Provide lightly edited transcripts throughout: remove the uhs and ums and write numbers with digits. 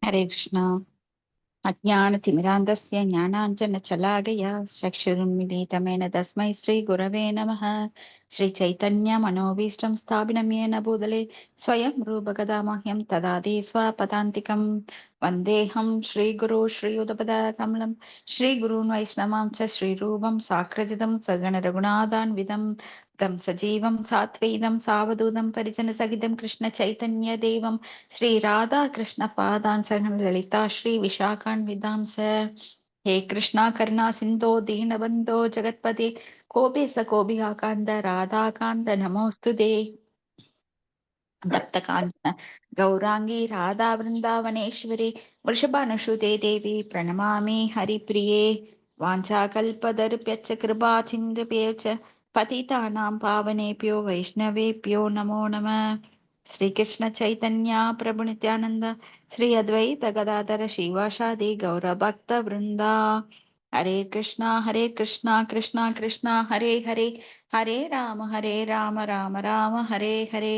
हरे कृष्णा। अज्ञानतिमिरान्धस्य ज्ञानाञ्जनशलाकया चक्षुरुन्मीलितमेन तस्मै श्रीगुरवे नमः। श्रीचैतन्यमनोभीष्टं स्थापितं येन भूतले स्वयं रूपकदा मह्यं ददाति स्वपदान्तिकं। वन्देऽहं श्रीगुरो श्रीयुतपदकमलं श्रीगुरून् वैष्णवां च श्रीरूपं साग्रजितं सगणरघुनाथान्वितं तं सजीवं सात्वैतं सावधूतं परिजनसहितं कृष्णचैतन्यदेवं श्रीराधा कृष्ण पादान् सहन ललिता श्री विशाखान्वितांस। हे कृष्णा करुणा सिन्धो दीनबन्धो जगत्पते कोपे स कोऽभिकान्त राधाकान्त नमोऽस्तुते। दत्तकान्त गौरांगी राधा वृन्दावनेश्वरी वृषभानुसुते देवी प्रणमामि हरिप्रिये। वाञ्छाकल्पतरुभ्यश्च कृपा सिन्धुभ्यश्च पतितानां पावनेभ्यो वैष्णवेभ्यो नमो नमः। श्रीकृष्ण चैतन्य प्रभु नित्यानंद श्री अद्वैत गदाधर श्रीवासादि गौरभक्त वृंदा। हरे कृष्णा कृष्णा कृष्णा हरे हरे, हरे राम राम राम हरे हरे।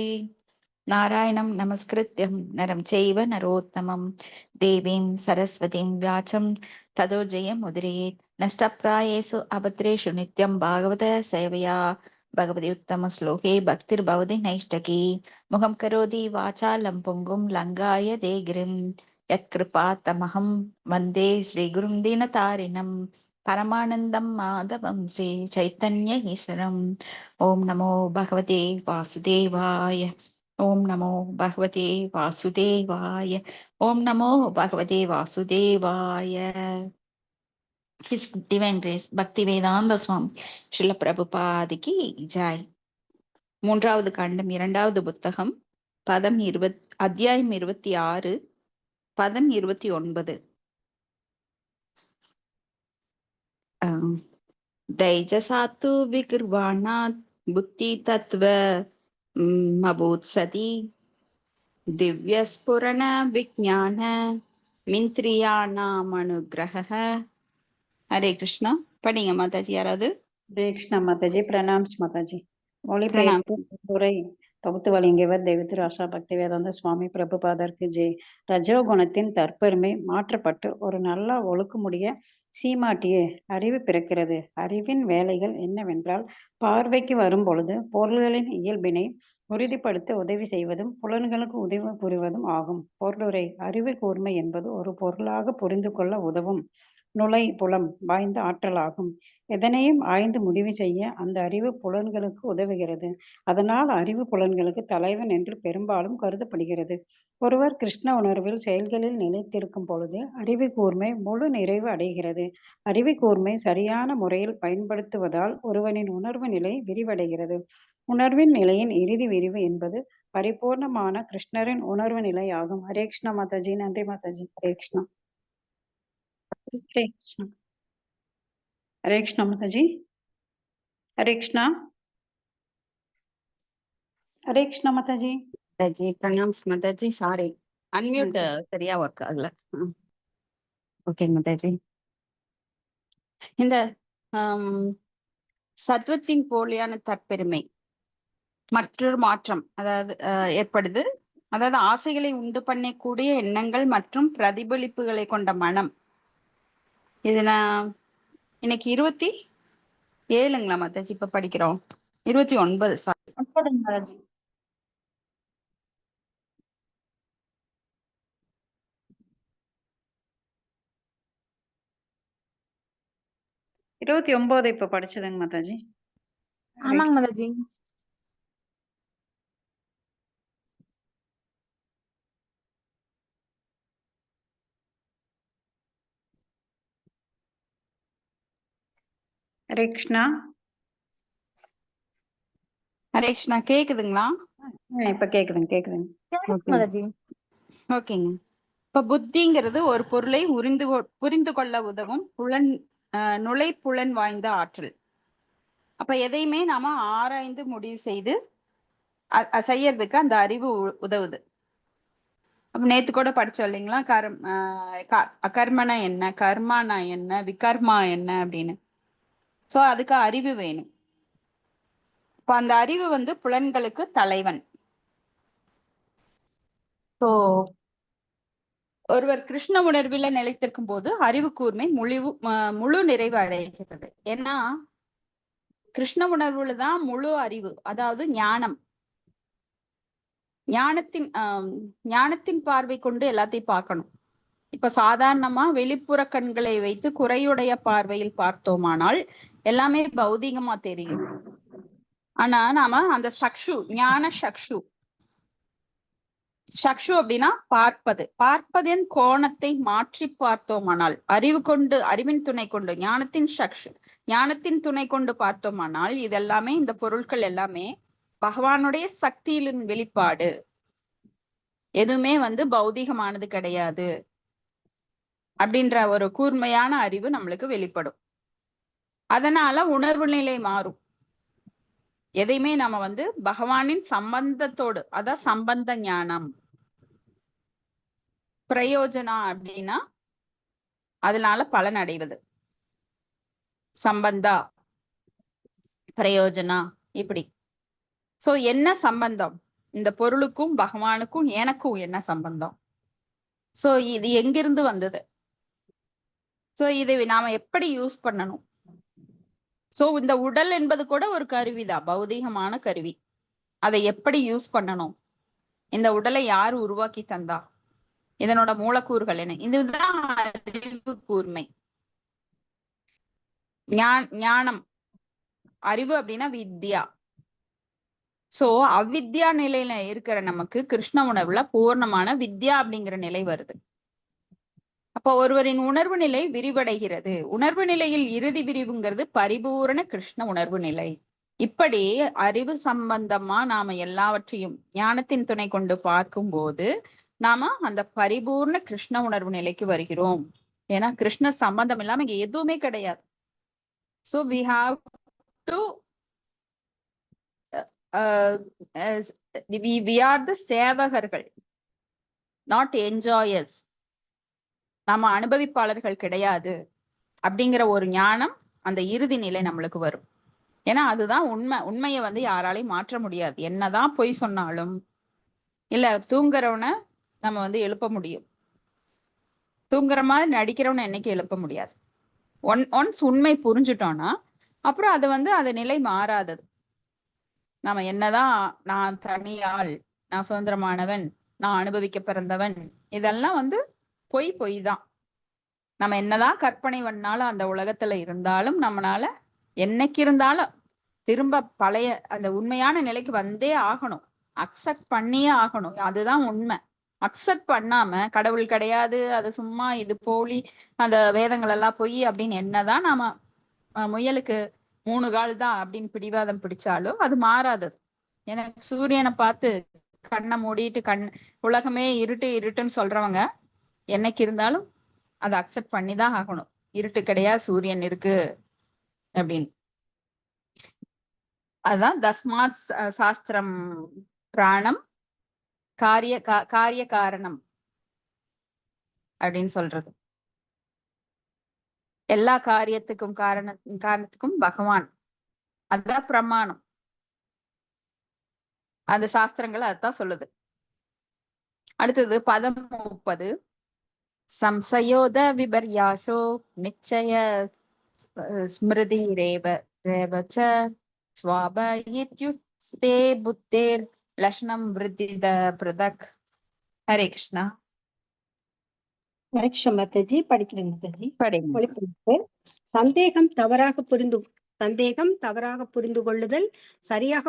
नारायणं नमस्कृत्यं नरं चैव नरोत्तमं देवीं सरस्वतीं व्याचं ततो जयमुदीरयेत्। नष्टप्रायेषु अभद्रेषु नित्यं भागवत सेवया भगवति उत्तमश्लोके भक्तिर्भवति नैष्टकी। मुखं करोति वाचालं पुङ्गुं लङ्घाय ते गिरिं यत्कृपात्तमहं वन्दे श्रीगुरुं दीनतारिणं परमानन्दं माधवं श्रीचैतन्य ईश्वरम्। ॐ नमो भगवते वासुदेवाय। ओम नमो भगवते वासुदेवाय। ओम नमो भगवते वासुदेवाय। His Divine Grace பக்தி வேதாந்த சுவாமி ஸ்ரீல பிரபுபாதிக்கு ஜாய். மூன்றாவது காண்டம் இரண்டாவது புத்தகம் அத்தியாயம் 26 பதம் 29. தைஜசாத்து விகிர்வாணாத் புத்தி தத்துவ மபூத்சதி दिव्यस्फुरण विज्ञान मिंत्रियाणाम अनुग्रह। हरे कृष्णा। படிங்க மாதாஜி யாராவது. ஹரே கிருஷ்ணா மாதாஜி. பிரணாம்ஸ் மாதாஜி. பிரணாம். மொழிபெயர்ப்பு உரை தொகுத்து வழங்கியவர் தெய்வத்திரு ஆசா பக்தி வேதாந்த சுவாமி பிரபுபாதருக்கு ஜெய். ரஜோகுணத்தின் தற்பெருமை மாற்றப்பட்டு ஒரு நல்ல ஒழுக்கமுடைய சீமாட்டியே அறிவு பிறக்கிறது. அறிவின் வேலைகள் என்னவென்றால், பார்வைக்கு வரும் பொழுது பொருள்களின் இயல்பினை உறுதிப்படுத்த உதவி செய்வதும் புலன்களுக்கு உதவி புரிவதும் ஆகும். பொருளுரை: அறிவு கூர்மை என்பது ஒரு பொருளாக புரிந்து கொள்ள உதவும் நுழை புலம் வாய்ந்த ஆற்றலாகும். எதனையும் ஆய்ந்து முடிவு செய்ய அந்த அறிவு புலன்களுக்கு உதவுகிறது. அதனால் அறிவு புலன்களுக்கு தலைவன் என்று பெரும்பாலும் கருதப்படுகிறது. ஒருவர் கிருஷ்ண உணர்வில் செயல்களில் நிலைத்திருக்கும் பொழுது அறிவு கூர்மை முழு நிறைவு அடைகிறது. அறிவு கூர்மை சரியான முறையில் பயன்படுத்துவதால் ஒருவனின் உணர்வு நிலை விரிவடைகிறது. உணர்வின் நிலையின் இறுதி விரிவு என்பது பரிபூர்ணமான கிருஷ்ணரின் உணர்வு நிலை ஆகும். ஹரே கிருஷ்ணா மாதாஜி. நன்றி மாதாஜி. ஹரே கிருஷ்ணா. ஹரே கிருஷ்ணா. ஹரே கிருஷ்ணா மாதாஜி. ஹரே கிருஷ்ணா. ஹரே கிருஷ்ணா மாதாஜி. மாதாஜி பிரணாம் மாதாஜி. சாரி, அன்மியூட் சரியா ஒர்க் ஆகல. ஓகே மாதாஜி. இந்த சத்வத்தின் போலியான தற்பெருமை மற்றொரு மாற்றம் அதாவது ஏற்படுது. அதாவது ஆசைகளை உண்டு பண்ணக்கூடிய எண்ணங்கள் மற்றும் பிரதிபலிப்புகளை கொண்ட மனம். இது நான் இன்னைக்கு 27ங்களா மாதாஜி இப்ப படிக்கிறோம். 29 மாதாஜி. 29 இப்ப படிச்சதுங்க மாதாஜி. ஆமாங்க மாதாஜி. ஹரே கிருஷ்ணா. ஹரே கிருஷ்ணா. கேக்குதுங்களா? இப்ப கேக்குதுங்க. மாதாஜி. ஓகேங்க. இப்ப புத்திங்கிறது ஒரு பொருளை புரிந்து கொள்ள உதவும் நுழை புலன் வாய்ந்த ஆற்றல். அப்ப எதையுமே நாம ஆராய்ந்து முடிவு செய்து செய்யறதுக்கு அந்த அறிவு உதவுது. அப்ப நேத்து கூட படிச்சோம் இல்லைங்களா, அகர்மனா என்ன, கர்மானா என்ன, விகர்மா என்ன அப்படின்னு. சோ அதுக்கு அறிவு வேணும். இப்ப அந்த அறிவு புலன்களுக்கு தலைவன். ஸோ ஒருவர் கிருஷ்ண உணர்வில நிலைத்திருக்கும் போது அறிவு கூர்மை முழு நிறைவு அடைகிறது. ஏன்னா கிருஷ்ண உணர்வுல தான் முழு அறிவு, அதாவது ஞானம். ஞானத்தின் பார்வை கொண்டு எல்லாத்தையும் பார்க்கணும். இப்ப சாதாரணமா வெளிப்புற கண்களை வைத்து குறையுடைய பார்வையில் பார்த்தோமானால் எல்லாமே பௌதிகமா தெரியும். ஆனா நாம அந்த ஞான சக்ஷு அப்படின்னா பார்ப்பதின் கோணத்தை மாற்றி பார்த்தோமானால், அறிவின் துணை கொண்டு ஞானத்தின் துணை கொண்டு பார்த்தோமானால் இதெல்லாமே, இந்த பொருட்கள் எல்லாமே பகவானுடைய சக்தியின் வெளிப்பாடு, எதுவுமே பௌதிகமானது கிடையாது அப்படின்ற ஒரு கூர்மையான அறிவு நம்மளுக்கு வெளிப்படும். அதனால உணர்வு நிலை மாறும். எதையுமே நம்ம பகவானின் சம்பந்தத்தோடு, அதான் சம்பந்த ஞானம். பிரயோஜனா அப்படின்னா அதனால பலன் அடைவது. சம்பந்தா, பிரயோஜனா, இப்படி. சோ என்ன சம்பந்தம் இந்த பொருளுக்கும் பகவானுக்கும் எனக்கும் என்ன சம்பந்தம்? சோ இது எங்கிருந்து வந்தது? சோ இதை நாம எப்படி யூஸ் பண்ணணும்? சோ இந்த உடல் என்பது கூட ஒரு கருவிதான், பௌதிகமான கருவி. அதை எப்படி யூஸ் பண்ணணும்? இந்த உடலை யார் உருவாக்கி தந்தா? இதனோட மூலக்கூறுகள் என்ன? இதுதான் அறிவு கூர்மை. ஞானம், அறிவு அப்படின்னா வித்யா. சோ அவித்யா நிலையில இருக்கிற நமக்கு கிருஷ்ண உணர்வுல பூர்ணமான வித்யா அப்படிங்கிற நிலை வருது. அப்ப ஒருவரின் உணர்வு நிலை விரிவடைகிறது. உணர்வு நிலையில் இறுதி விரிவுங்கிறது பரிபூரண கிருஷ்ண உணர்வு நிலை. இப்படி அறிவு சம்பந்தமா நாம எல்லாவற்றையும் ஞானத்தின் துணை கொண்டு பார்க்கும்போது நாம அந்த பரிபூர்ண கிருஷ்ண உணர்வு நிலைக்கு வருகிறோம். ஏன்னா கிருஷ்ணர் சம்பந்தம் இல்லாம இங்க எதுவுமே கிடையாது. So we have to we are the சேவகர்கள், not enjoyers. நாம அனுபவிப்பாளர்கள் கிடையாது அப்படிங்கிற ஒரு ஞானம் அந்த இறுதி நிலை நம்மளுக்கு வரும். ஏன்னா அதுதான் உண்மை. உண்மையை யாராலையும் மாற்ற முடியாது. என்னதான் பொய் சொன்னாலும், இல்ல தூங்குறவனை நம்ம எழுப்ப முடியும், தூங்குற மாதிரி நடிக்கிறவனை என்னைக்கு எழுப்ப முடியாது. ஒன்ஸ் உண்மை புரிஞ்சுட்டோம்னா அப்புறம் அது நிலை மாறாதது. நாம என்னதான் நான் தனியாள், நான் சுதந்திரமானவன், நான் அனுபவிக்க பிறந்தவன், இதெல்லாம் பொய் தான். நம்ம என்னதான் கற்பனை பண்ணாலும் அந்த உலகத்துல இருந்தாலும் நம்மளால என்னைக்கு இருந்தாலும் திரும்ப பழைய அந்த உண்மையான நிலைக்கு வந்தே ஆகணும். அக்செப்ட் பண்ணியே ஆகணும். அதுதான் உண்மை. அக்செப்ட் பண்ணாம கடவுள் கிடையாது, அது சும்மா, இது போலி, அந்த வேதங்கள் எல்லாம் பொய் அப்படின்னு என்னதான் நாம முயலுக்கு 3 கால் தான் அப்படின்னு பிடிவாதம் பிடிச்சாலும் அது மாறாதது. எனக்கு சூரியனை பார்த்து கண்ணை மூடிட்டு உலகமே இருட்டுன்னு சொல்றவங்க என்னைக்கு இருந்தாலும் அதை அக்செப்ட் பண்ணிதான் ஆகணும். இருட்டு கிடையாது, சூரியன் இருக்கு அப்படின்னு. அதுதான் தஸ்மாத் சாஸ்திரம் பிராணம் காரிய காரணம் அப்படின்னு சொல்றது. எல்லா காரியத்துக்கும் காரணத்துக்கும் பகவான், அதுதான் பிரமாணம். அந்த சாஸ்திரங்கள் அதுதான் சொல்லுது. அடுத்தது பதம் 30. சம்சயோத விபர்யாசோ நிச்சய ஸ்மிருதி ரேவச்ச ஸ்வாபயித்யுஸ்தே புத்தேர் லக்ஷ்ணம் விருத்தித பிரதக். ஹரே கிருஷ்ணா. ஹரே கிருஷ்ண மாதாஜி. படிக்கிறேன் மாதாஜி. படிங்க. சந்தேகம் தவறாக புரிந்து கொள்ளுதல், சரியாக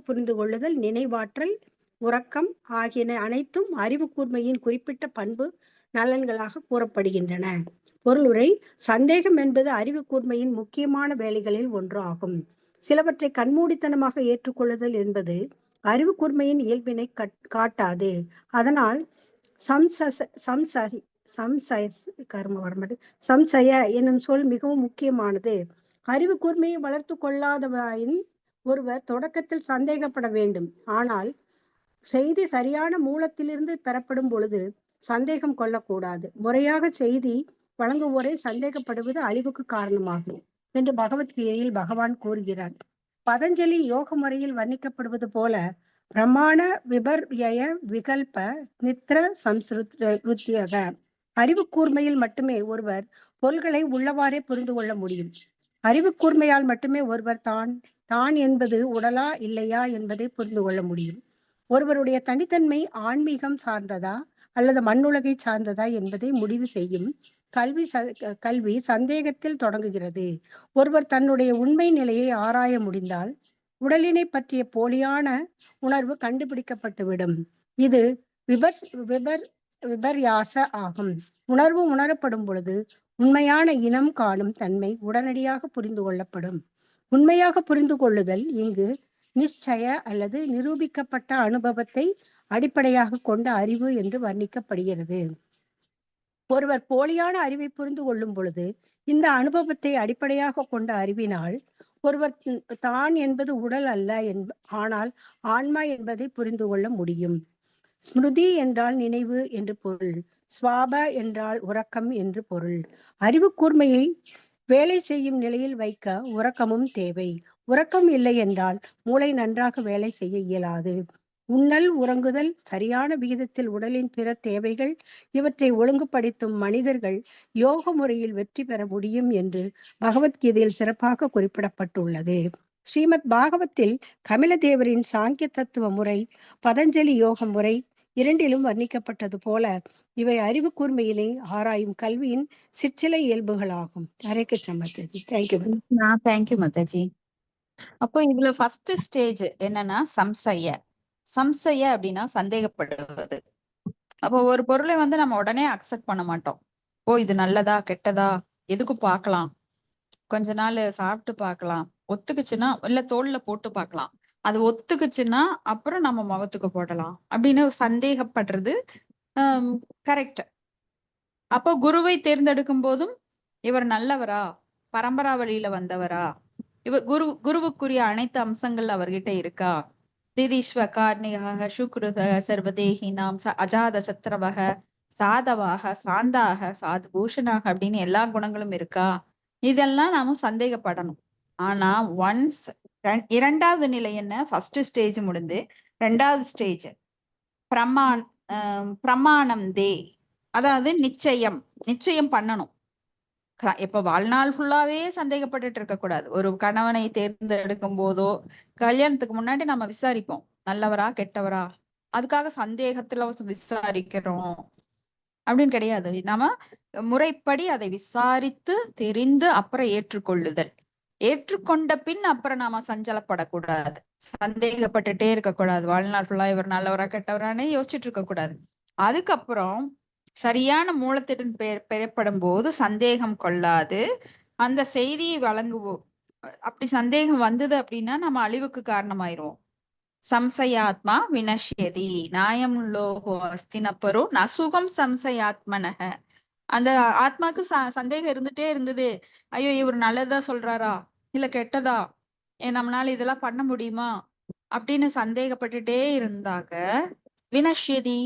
புரிந்து கொள்ளுதல், நினைவாற்றல், உறக்கம் ஆகியன அனைத்தும் அறிவு கூர்மையின் குறிப்பிட்ட பண்பு நலன்களாக கூறப்படுகின்றன. பொருளுரை: சந்தேகம் என்பது அறிவு கூர்மையின் முக்கியமான வேலைகளில் ஒன்று ஆகும். சிலவற்றை கண்மூடித்தனமாக ஏற்றுக்கொள்ளுதல் என்பது அறிவு கூர்மையின் இயல்பினை காட்டாது. அதனால் சம்சய என்னும் சொல் மிகவும் முக்கியமானது. அறிவு கூர்மையை வளர்த்து கொள்ளாதவரின் ஒருவர் தொடக்கத்தில் சந்தேகப்பட வேண்டும். ஆனால் செய்தி சரியான மூலத்திலிருந்து பெறப்படும் பொழுது சந்தேகம் கொள்ளக்கூடாது. முறையாக செய்தி வழங்குவோரை சந்தேகப்படுவது அழிவுக்கு காரணமாகும் என்று பகவத்கீதையில் பகவான் கூறுகிறார். பதஞ்சலி யோக முறையில் வர்ணிக்கப்படுவது போல பிரமாண விபர்யய விகல்ப நித்ர சம்ஸ்ருத்தியக. அறிவு கூர்மையில் மட்டுமே ஒருவர் பொருள்களை உள்ளவாறே புரிந்து கொள்ள முடியும். அறிவு கூர்மையால் மட்டுமே ஒருவர் தான் என்பது உடலா இல்லையா என்பதை புரிந்து கொள்ள முடியும். ஒருவருடைய தனித்தன்மை ஆன்மீகம் சார்ந்ததா அல்லது மண்ணுலகை சார்ந்ததா என்பதை முடிவு செய்யும் கல்வி சந்தேகத்தில் தொடங்குகிறது. ஒருவர் தன்னுடைய உண்மை நிலையை ஆராய முடிந்தால் உடலினை பற்றிய போலியான உணர்வு கண்டுபிடிக்கப்பட்டுவிடும். இது விபர்யாச ஆகும். உணர்வு உணரப்படும் பொழுது உண்மையான இனம் காணும் தன்மை உடனடியாக புரிந்து கொள்ளப்படும். உண்மையாக புரிந்து கொள்ளுதல் இங்கு நிச்சய அல்லது நிரூபிக்கப்பட்ட அனுபவத்தை அடிப்படையாக கொண்ட அறிவு என்று வர்ணிக்கப்படுகிறது. ஒருவர் போலியான அறிவை புரிந்து கொள்ளும் பொழுது இந்த அனுபவத்தை அடிப்படையாக கொண்ட அறிவினால் ஒருவர் தான் என்பது உடல் அல்ல ஆனால் ஆன்மா என்பதை புரிந்து கொள்ள முடியும். ஸ்மிருதி என்றால் நினைவு என்று பொருள். ஸ்வாப என்றால் உறக்கம் என்று பொருள். அறிவு கூர்மையை வேலை செய்யும் நிலையில் வைக்க உறக்கமும் தேவை. உறக்கம் இல்லை என்றால் மூளை நன்றாக வேலை செய்ய இயலாது. உண்ணல், உறங்குதல், சரியான விகிதத்தில் உடலின் பிற தேவைகள் இவற்றை ஒழுங்குபடுத்தும் மனிதர்கள் யோக முறையில் வெற்றி பெற முடியும் என்று பகவத்கீதையில் சிறப்பாக குறிப்பிடப்பட்டுள்ளது. ஸ்ரீமத் பாகவத்தில் கபிலதேவரின் சாங்கிய தத்துவ முறை, பதஞ்சலி யோக முறை இரண்டிலும் வர்ணிக்கப்பட்டது போல இவை அறிவு கூர்மையினை ஆராயும் கல்வியின் சிற்சில இயல்புகளாகும். ஹரே கிருஷ்ண மாதாஜி. தேங்க்யூ. தேங்க்யூ மாதாஜி. அப்போ இதுல ஃபர்ஸ்ட் ஸ்டேஜ் என்னன்னா சம்சய அப்படின்னா சந்தேகப்படுவது. அப்போ ஒரு பொருளை நம்ம உடனே அக்செப்ட் பண்ண மாட்டோம். ஓ இது நல்லதா கெட்டதா, எதுக்கு பார்க்கலாம், கொஞ்ச நாள் சாப்பிட்டு பார்க்கலாம், ஒத்துக்குச்சுன்னா இல்ல தோல்ல போட்டு பார்க்கலாம், அது ஒத்துக்குச்சுன்னா அப்புறம் நம்ம முகத்துக்கு போடலாம் அப்படின்னு சந்தேகப்படுறது கரெக்ட். அப்போ குருவை தேர்ந்தெடுக்கும் போதும் இவர் நல்லவரா, பரம்பரா வழியில வந்தவரா, இவர் குருவுக்குரிய அனைத்து அம்சங்கள் அவர்கிட்ட இருக்கா, திதீஸ்வ கார்ணிகாக சுக்ருத சர்வதேகினாம் அஜாத சத்திரவக சாதவாக சாந்தாக சாது பூஷணாக அப்படின்னு எல்லா குணங்களும் இருக்கா, இதெல்லாம் நாம சந்தேகப்படணும். ஆனா ஒன்ஸ் இரண்டாவது நிலை என்ன, ஃபர்ஸ்ட் ஸ்டேஜ் முடிந்து ரெண்டாவது ஸ்டேஜ் பிரமாணம் தே, அதாவது நிச்சயம் பண்ணணும். இப்ப வாழ்நாள் ஃபுல்லாவே சந்தேகப்பட்டுட்டு இருக்க கூடாது. ஒரு கணவனை தேர்ந்தெடுக்கும் போதோ கல்யாணத்துக்கு முன்னாடி நம்ம விசாரிப்போம் நல்லவரா கெட்டவரா, அதுக்காக சந்தேகத்துல விசாரிக்கிறோம் அப்படின்னு கிடையாது. நாம முறைப்படி அதை விசாரித்து தெரிந்து அப்புறம் ஏற்றுக்கொள்ளுதல். ஏற்றுக்கொண்ட பின் அப்புறம் நாம சஞ்சலப்படக்கூடாது, சந்தேகப்பட்டுட்டே இருக்கக்கூடாது. வாழ்நாள் ஃபுல்லா இவர் நல்லவரா கெட்டவரானே யோசிச்சுட்டு இருக்க கூடாது. அதுக்கப்புறம் சரியான மூலத்திடன் பெறப்படும் போது சந்தேகம் கொள்ளாது அந்த செய்தியை வழங்குவோம். அப்படி சந்தேகம் வந்தது அப்படின்னா நம்ம அழிவுக்கு காரணமாயிருவோம். சம்சயாத்மா வினஷ்யதி நாயம் லோகோ அஸ்தினப்பரோ நசுகம் சம்சயாத்மனக. அந்த ஆத்மாக்கு சந்தேகம் இருந்துட்டே இருந்தது, ஐயோ இவர் நல்லதா சொல்றாரா இல்ல கெட்டதா, நம்மளால இதெல்லாம் பண்ண முடியுமா அப்படின்னு சந்தேகப்பட்டுட்டே இருந்தாங்க வினஷ்யதி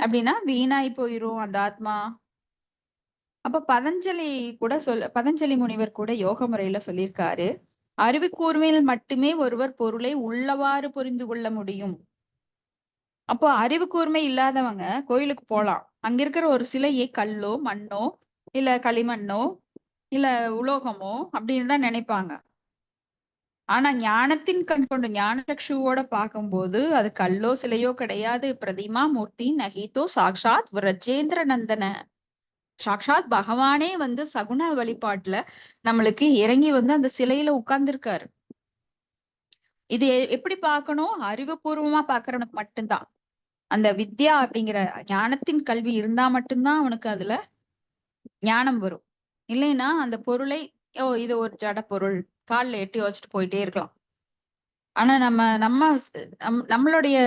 அப்படின்னா வீணாய் போயிரும் அந்த ஆத்மா. அப்ப பதஞ்சலி முனிவர் கூட யோக முறையில சொல்லியிருக்காரு, அறிவு கூர்மையில் மட்டுமே ஒருவர் பொருளை உள்ளவாறு புரிந்து கொள்ள முடியும். அப்போ அறிவு கூர்மை இல்லாதவங்க கோயிலுக்கு போலாம், அங்க இருக்கிற ஒரு சிலையை கல்லோ மண்ணோ இல்ல களிமண்ணோ இல்ல உலோகமோ அப்படின்னு தான் நினைப்பாங்க. ஆனா ஞானத்தின் கண் கொண்டு ஞான சக்ஷுவோட பார்க்கும்போது அது கல்லோ சிலையோ கிடையாது. பிரதிமா மூர்த்தி நகிதோ சாக்ஷாத் விரஜேந்திர நந்தன, சாக்ஷாத் பகவானே சகுன வழிபாட்டுல நம்மளுக்கு இறங்கி அந்த சிலையில உட்கார்ந்துருக்காரு. இது எப்படி பார்க்கணும், அறிவுபூர்வமா பாக்குறவனுக்கு மட்டும்தான். அந்த வித்யா அப்படிங்கிற ஞானத்தின் கல்வி இருந்தா மட்டும்தான் அவனுக்கு அதுல ஞானம் வரும். இல்லைன்னா அந்த பொருளை இது ஒரு ஜட பொருள் காலில் எட்டி வச்சுட்டு போயிட்டே இருக்கலாம். ஆனா நம்மளுடைய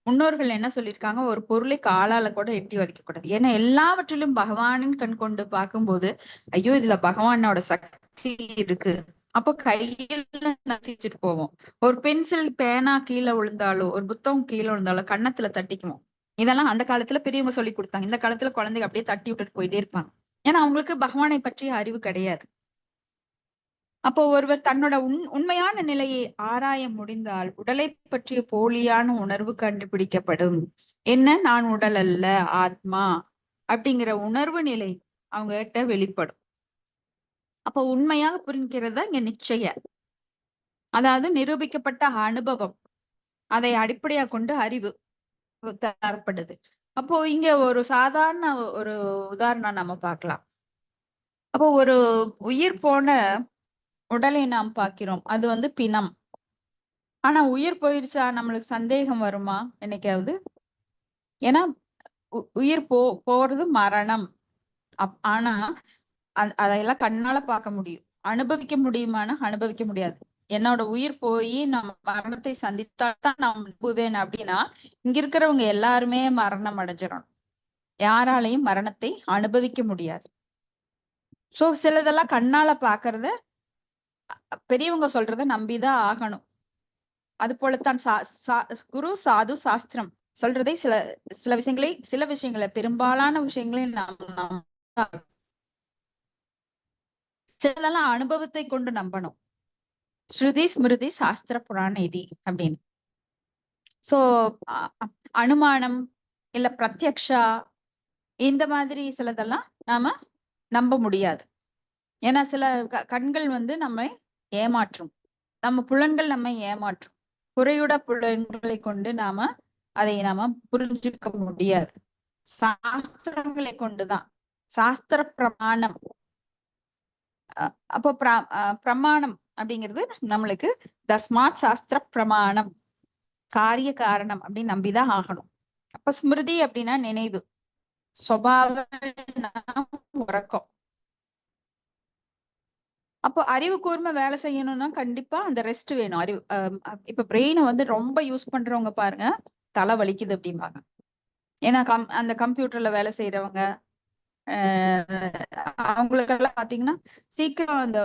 முன்னோர்கள் என்ன சொல்லியிருக்காங்க, ஒரு பொருளை காலால கூட எட்டி வைக்க கூடாது. ஏன்னா எல்லாவற்றிலும் பகவானின் கண் கொண்டு பார்க்கும்போது ஐயோ இதுல பகவானோட சக்தி இருக்கு. அப்போ கையில நசிச்சுட்டு போவோம். ஒரு பென்சில் பேனா கீழே விழுந்தாலோ ஒரு புத்தகம் கீழே விழுந்தாலோ கன்னத்துல தட்டிக்குவோம். இதெல்லாம் அந்த காலத்துல பெரியவங்க சொல்லி கொடுத்தாங்க. இந்த காலத்துல குழந்தைங்க அப்படியே தட்டி விட்டுட்டு போயிட்டே இருப்பாங்க. ஏன்னா அவங்களுக்கு பகவானை பற்றிய அறிவு கிடையாது. அப்போ ஒருவர் தன்னோட உண்மையான நிலையை ஆராய முடிந்தால் உடலை பற்றிய போலியான உணர்வு கண்டுபிடிக்கப்படும். என்ன, நான் உடல் அல்ல, ஆத்மா அப்படிங்கிற உணர்வு நிலை அவங்க கிட்ட வெளிப்படும். அப்போ உண்மையாக புரிஞ்சுக்கிறது இங்க நிச்சய, அதாவது நிரூபிக்கப்பட்ட அனுபவம், அதை அடிப்படையா கொண்டு அறிவு தரப்படுது. அப்போ இங்க ஒரு சாதாரண ஒரு உதாரணம் நம்ம பார்க்கலாம். அப்போ ஒரு உயிர் போன உடலை நாம் பார்க்கிறோம், அது வந்து பிணம். ஆனா உயிர் போயிருச்சா நம்மளுக்கு சந்தேகம் வருமா என்னைக்காவது? ஏன்னா உயிர் போறது மரணம். ஆனா அதையெல்லாம் கண்ணால பார்க்க முடியும். அனுபவிக்க முடியுமானா அனுபவிக்க முடியாது. என்னோட உயிர் போய் நம்ம மரணத்தை சந்தித்தால்தான் நான் நம்புவேன் அப்படின்னா இங்க இருக்கிறவங்க எல்லாருமே மரணம் அடைஞ்சிடணும். யாராலையும் மரணத்தை அனுபவிக்க முடியாது. சோ சிலதெல்லாம் கண்ணால பாக்குறத பெரியவங்க சொல்றத நம்பிதான் ஆகணும். அது போலத்தான் குரு சாது சாஸ்திரம் சொல்றதை சில விஷயங்களை பெரும்பாலான விஷயங்களை நாம் சிலதெல்லாம் அனுபவத்தை கொண்டு நம்பணும். ஸ்ருதி ஸ்மிருதி சாஸ்திர புராண இதி அப்படின்னு. சோ அனுமானம் இல்ல பிரத்யக்ஷா இந்த மாதிரி சிலதெல்லாம் நாம நம்ப முடியாது. ஏன்னா சில கண்கள் வந்து நம்மை ஏமாற்றும், நம்ம புலன்கள் நம்மை ஏமாற்றும். குறையுட புலன்களை கொண்டு அதை நாம புரிஞ்சுக்க முடியாது. சாஸ்திரங்களை கொண்டுதான், சாஸ்திர பிரமாணம். அப்போ பிரமாணம் அப்படிங்கிறது நம்மளுக்கு தஸ்மாத் சாஸ்திர பிரமாணம், காரிய காரணம் அப்படின்னு நம்பிதான் ஆகணும். அப்ப ஸ்மிருதி அப்படின்னா நினைவு, சுபாவ உறக்கம். அப்போ அறிவு கூர்மை வேலை செய்யணும்னா கண்டிப்பா அந்த ரெஸ்ட் வேணும். அறிவு இப்ப பிரெயினை வந்து ரொம்ப யூஸ் பண்றவங்க பாருங்க, தலை வலிக்குது அப்படிம்பாங்க. ஏன்னா அந்த கம்ப்யூட்டர்ல வேலை செய்யறவங்க அவங்களுக்கெல்லாம் பாத்தீங்கன்னா சீக்கிரம் அந்த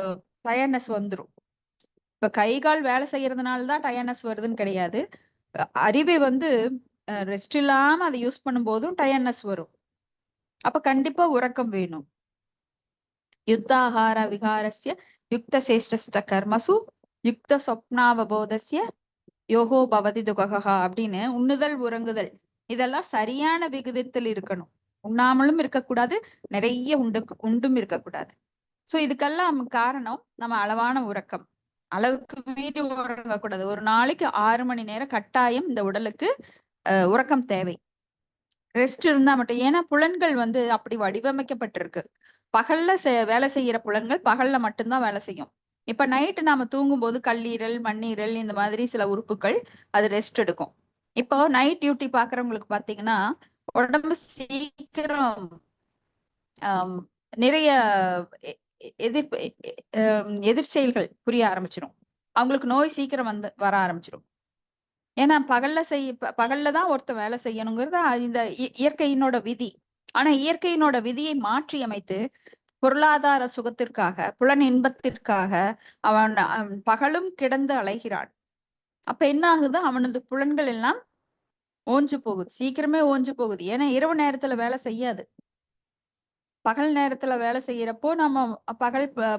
டயர்னஸ் வந்துடும். இப்ப கை கால் வேலை செய்யறதுனாலதான் டயர்னஸ் வருதுன்னு கிடையாது. அறிவை வந்து ரெஸ்ட் இல்லாம அதை யூஸ் பண்ணும் போதும் டயர்னஸ் வரும். அப்ப கண்டிப்பா உறக்கம் வேணும். யுத்தாகார விகாரஸ்ய யுக்த சேஷ்ட கர்மசு யுக்த சொப்னாவபோதஸ்ய யோகோ பவதி துககா அப்படின்னு உண்ணுதல் உறங்குதல் இதெல்லாம் சரியான விகிதத்தில் இருக்கணும். உண்ணாமலும் இருக்கக்கூடாது, நிறைய உண்டும் இருக்கக்கூடாது. சோ இதுக்கெல்லாம் காரணம் நம்ம அளவான உறக்கம். அளவுக்கு மீறி உறங்கக்கூடாது. ஒரு நாளைக்கு 6 மணி நேரம் கட்டாயம் இந்த உடலுக்கு உறக்கம் தேவை. ரெஸ்ட் இருந்தா மட்டும். ஏன்னா புலன்கள் வந்து அப்படி வடிவமைக்கப்பட்டிருக்கு. பகல்ல வேலை செய்யற புலன்கள் பகல்ல மட்டும்தான் வேலை செய்யும். இப்ப நைட்டு நாம தூங்கும் போது கல்லீரல், மண்ணீரல் இந்த மாதிரி சில உறுப்புகள் அது ரெஸ்ட் எடுக்கும். இப்போ நைட் டியூட்டி பாக்குறவங்களுக்கு பாத்தீங்கன்னா உடம்பு சீக்கிரம் நிறைய எதிர்ச்செயல்கள் புரிய ஆரம்பிச்சிடும். அவங்களுக்கு நோய் சீக்கிரம் வர ஆரம்பிச்சிடும். ஏன்னா பகல்ல தான் ஒருத்தர் வேலை செய்யணுங்கிறது இந்த இயற்கையினோட விதி. ஆனா இயற்கையினோட விதியை மாற்றி அமைத்து பொருளாதார சுகத்திற்காக, புலன் இன்பத்திற்காக அவன் பகலும் கிடந்து அலைகிறான். அப்ப என்ன ஆகுது, அவனது புலன்கள் எல்லாம் ஓஞ்சு போகுது, சீக்கிரமே ஓஞ்சு போகுது. ஏன்னா இரவு நேரத்துல வேலை செய்யாது. பகல் நேரத்துல வேலை செய்யறப்போ நம்ம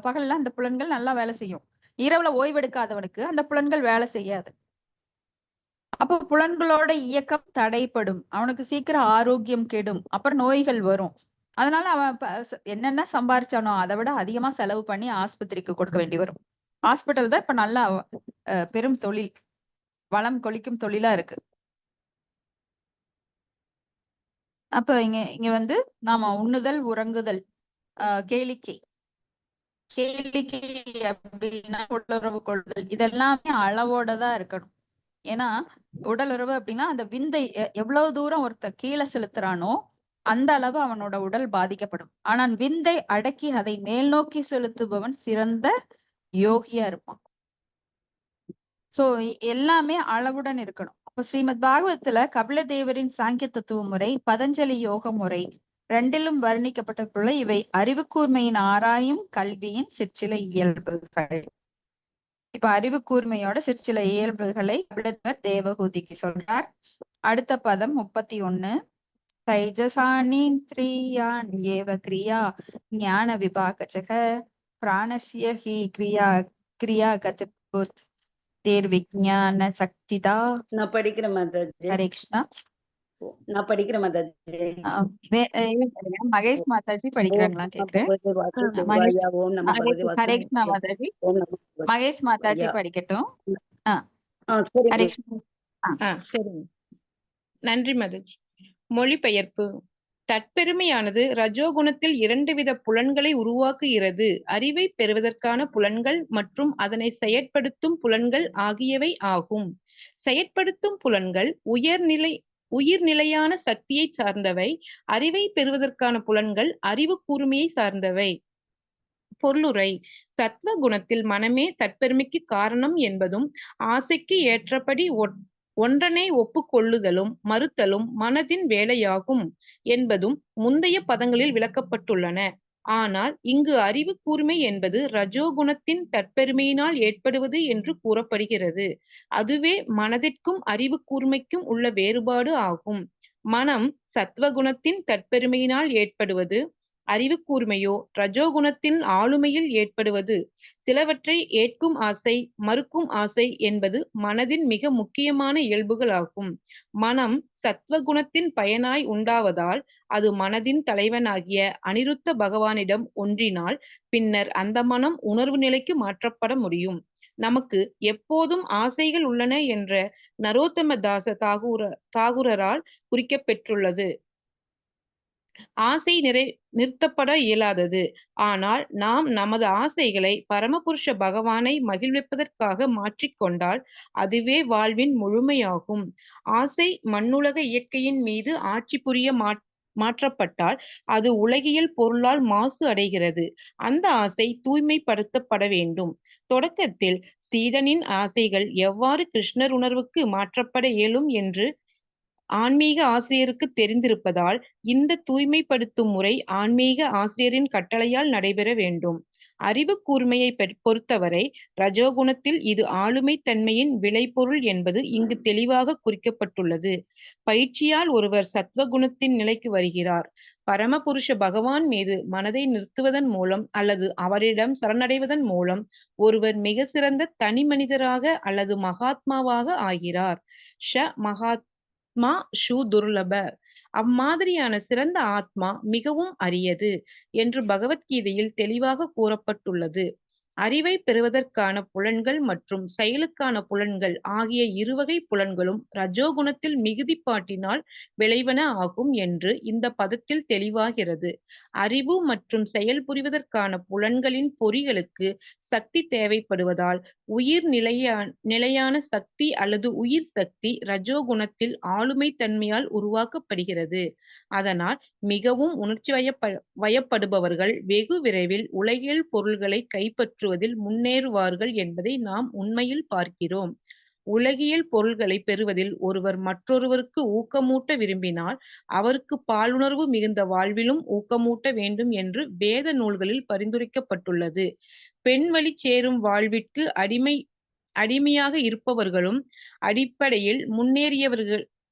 பகல்ல அந்த புலன்கள் நல்லா வேலை செய்யும். இரவுல ஓய்வெடுக்காதவனுக்கு அந்த புலன்கள் வேலை செய்யாது. அப்போ புலன்களோட இயக்கம் தடைப்படும், அவனுக்கு சீக்கிரம் ஆரோக்கியம் கெடும், அப்புறம் நோய்கள் வரும். அதனால அவன் என்னென்ன சம்பாரிச்சானோ அதை விட அதிகமா செலவு பண்ணி ஆஸ்பத்திரிக்கு கொடுக்க வேண்டி வரும். ஹாஸ்பிட்டல் தான் இப்ப நல்லா பெரும் தொழில், வளம் கொளிக்கும் தொழிலா இருக்கு. அப்ப இங்க வந்து நாம உண்ணுதல் உறங்குதல் கேளிக்கை அப்படின்னா உடலுறவு கொள்ளுதல் இதெல்லாமே அளவோடதான் இருக்கணும். ஏன்னா உடலுறவு அப்படின்னா அந்த விந்தை எவ்வளவு தூரம் ஒருத்தர் கீழே செலுத்துறானோ அந்த அளவு அவனோட உடல் பாதிக்கப்படும். ஆனால் விந்தை அடக்கி அதை மேல் நோக்கி செலுத்துபவன் சிறந்த யோகியா இருப்பான். சோ எல்லாமே அளவுடன் இருக்கணும். அப்ப ஸ்ரீமத் பாகவத்துல கபில தேவரின் சாங்கிய தத்துவ முறை, பதஞ்சலி யோக முறை ரெண்டிலும் வர்ணிக்கப்பட்டுள்ள இவை அறிவு கூர்மையின் ஆராயும் கல்வியின் சிற்சில இயல்புகள். இப்ப அறிவு கூர்மையோட சிற்சில இயல்புகளை கபிலதேவர் தேவகூதிக்கு சொல்றார். அடுத்த பதம் 31. தைஜசானீந்திரியான் ஏவ கிரியா ஞான விபாகஜக प्राणस्य हि क्रियागतबुद्धिर्विज्ञानशक्तिदा। நான் படிக்கிறேன் மாதாஜி. हरे कृष्णा। நான் படிக்கிறேன் மாதாஜி. மகேஷ் மாதாஜி ஓம் படிக்கிறாங்களா நம கேக்குறேன். பகவதே வாசுதேவாய. மகேஷ் ஓம் நம ஹரே பகவதே ஹரே கிருஷ்ணா வாசுதேவாய. மாதாஜி. ஓம் நம பகவதே மகேஷ் மாதாஜி வாசுதேவாய. படிக்கட்டும். சரி ஹரே கிருஷ்ணா. சரிங்க. நன்றி மாதாஜி. மொழிபெயர்ப்பு. தற்பெருமையானது ரஜோகுணத்தில் 2 வித புலன்களை உருவாக்குகிறது. அறிவை பெறுவதற்கான புலன்கள் மற்றும் அதனை செயற்படுத்தும் புலன்கள் ஆகியவை ஆகும். செயற்படுத்தும் புலன்கள் உயிர்நிலையான சக்தியை சார்ந்தவை. அறிவை பெறுவதற்கான புலன்கள் அறிவு கூர்மையை சார்ந்தவை. பொருளுரை. சத்வ குணத்தில் மனமே தற்பெருமைக்கு காரணம் என்பதும் ஆசைக்கு ஏற்றபடி ஒன்றனை ஒப்புக்கொள்ளுதலும் மறுத்தலும் மனதின் வேலையாகும் என்பதும் முந்தைய பதங்களில் விளக்கப்பட்டுள்ளன. ஆனால் இங்கு அறிவு கூர்மை என்பது ரஜோகுணத்தின் தற்பெருமையினால் ஏற்படுவது என்று கூறப்படுகிறது. அதுவே மனதிற்கும் அறிவு கூர்மைக்கும் உள்ள வேறுபாடு ஆகும். மனம் சத்வகுணத்தின் தற்பெருமையினால் ஏற்படுவது. அறிவு கூர்மையோ ரஜோகுணத்தின் ஆளுமையில் ஏற்படுவது. சிலவற்றை ஏற்கும் ஆசை மறுக்கும் ஆசை என்பது மனதின் மிக முக்கியமான இயல்புகளாகும். மனம் சத்வகுணத்தின் பயனாய் உண்டாவதால் அது மனதின் தலைவனாகிய அனிருத்த பகவானிடம் ஒன்றினால் பின்னர் அந்த மனம் உணர்வு நிலைக்கு மாற்றப்பட முடியும். நமக்கு எப்போதும் ஆசைகள் உள்ளன என்ற நரோத்தம தாச தாகூரரால் குறிக்கப்பெற்றுள்ளது. ஆசை நிறுத்தப்பட இயலாதது. ஆனால் நாம் நமது ஆசைகளை பரமபுருஷ பகவானை மகிழ்விப்பதற்காக மாற்றிக்கொண்டால் அதுவே வாழ்வின் முழுமையாகும். ஆசை மண்ணுலக இயற்கையின் மீது ஆட்சி புரிய மாற்றப்பட்டால் அது உலகியல் பொருளால் மாசு அடைகிறது. அந்த ஆசை தூய்மைப்படுத்தப்பட வேண்டும். தொடக்கத்தில் சீடனின் ஆசைகள் எவ்வாறு கிருஷ்ணர் உணர்வுக்கு மாற்றப்பட இயலும் என்று ஆன்மீக ஆசிரியருக்கு தெரிந்திருப்பதால் இந்த தூய்மைப்படுத்தும் முறை ஆன்மீக ஆசிரியரின் கட்டளையால் நடைபெற வேண்டும். அறிவு கூர்மையை பொறுத்தவரை ரஜோகுணத்தில் இது ஆளுமை தன்மையின் விளைபொருள் என்பது இங்கு தெளிவாக குறிக்கப்பட்டுள்ளது. பயிற்சியால் ஒருவர் சத்வகுணத்தின் நிலைக்கு வருகிறார். பரமபுருஷ பகவான் மீது மனதை நிறுத்துவதன் மூலம் அல்லது அவரிடம் சரணடைவதன் மூலம் ஒருவர் மிக சிறந்த தனி மனிதராக அல்லது மகாத்மாவாக ஆகிறார். ஷு துர்லப. அம்மாதிரியான சிறந்த ஆத்மா மிகவும் அரியது என்று பகவத்கீதையில் தெளிவாக கூறப்பட்டுள்ளது. அறிவை பெறுவதற்கான புலன்கள் மற்றும் செயலுக்கான புலன்கள் ஆகிய இருவகை புலன்களும் ரஜோகுணத்தில் மிகுதிப்பாட்டினால் விளைவன ஆகும் என்று இந்த பதத்தில் தெளிவாகிறது. அறிவு மற்றும் செயல் புரிவதற்கான புலன்களின் பொறிகளுக்கு சக்தி தேவைப்படுவதால் உயிர் நிலையான சக்தி அல்லது உயிர் சக்தி ரஜோகுணத்தில் ஆளுமை தன்மையால் உருவாக்கப்படுகிறது. அதனால் மிகவும் உணர்ச்சி வயப்படுபவர்கள் வெகு விரைவில் உலகியல் பொருள்களை கைப்பற்றுவதில் முன்னேறுவார்கள் என்பதை நாம் உண்மையில் பார்க்கிறோம். உலகியல் பொருள்களை பெறுவதில் ஒருவர் மற்றொருவருக்கு ஊக்கமூட்ட விரும்பினால் அவருக்கு பாலுணர்வு மிகுந்த வாழ்விலும் ஊக்கமூட்ட வேண்டும் என்று வேத நூல்களில் பரிந்துரைக்கப்பட்டுள்ளது. பெண் வழி சேரும் வாழ்விற்கு அடிமையாக இருப்பவர்களும் அடிப்படையில்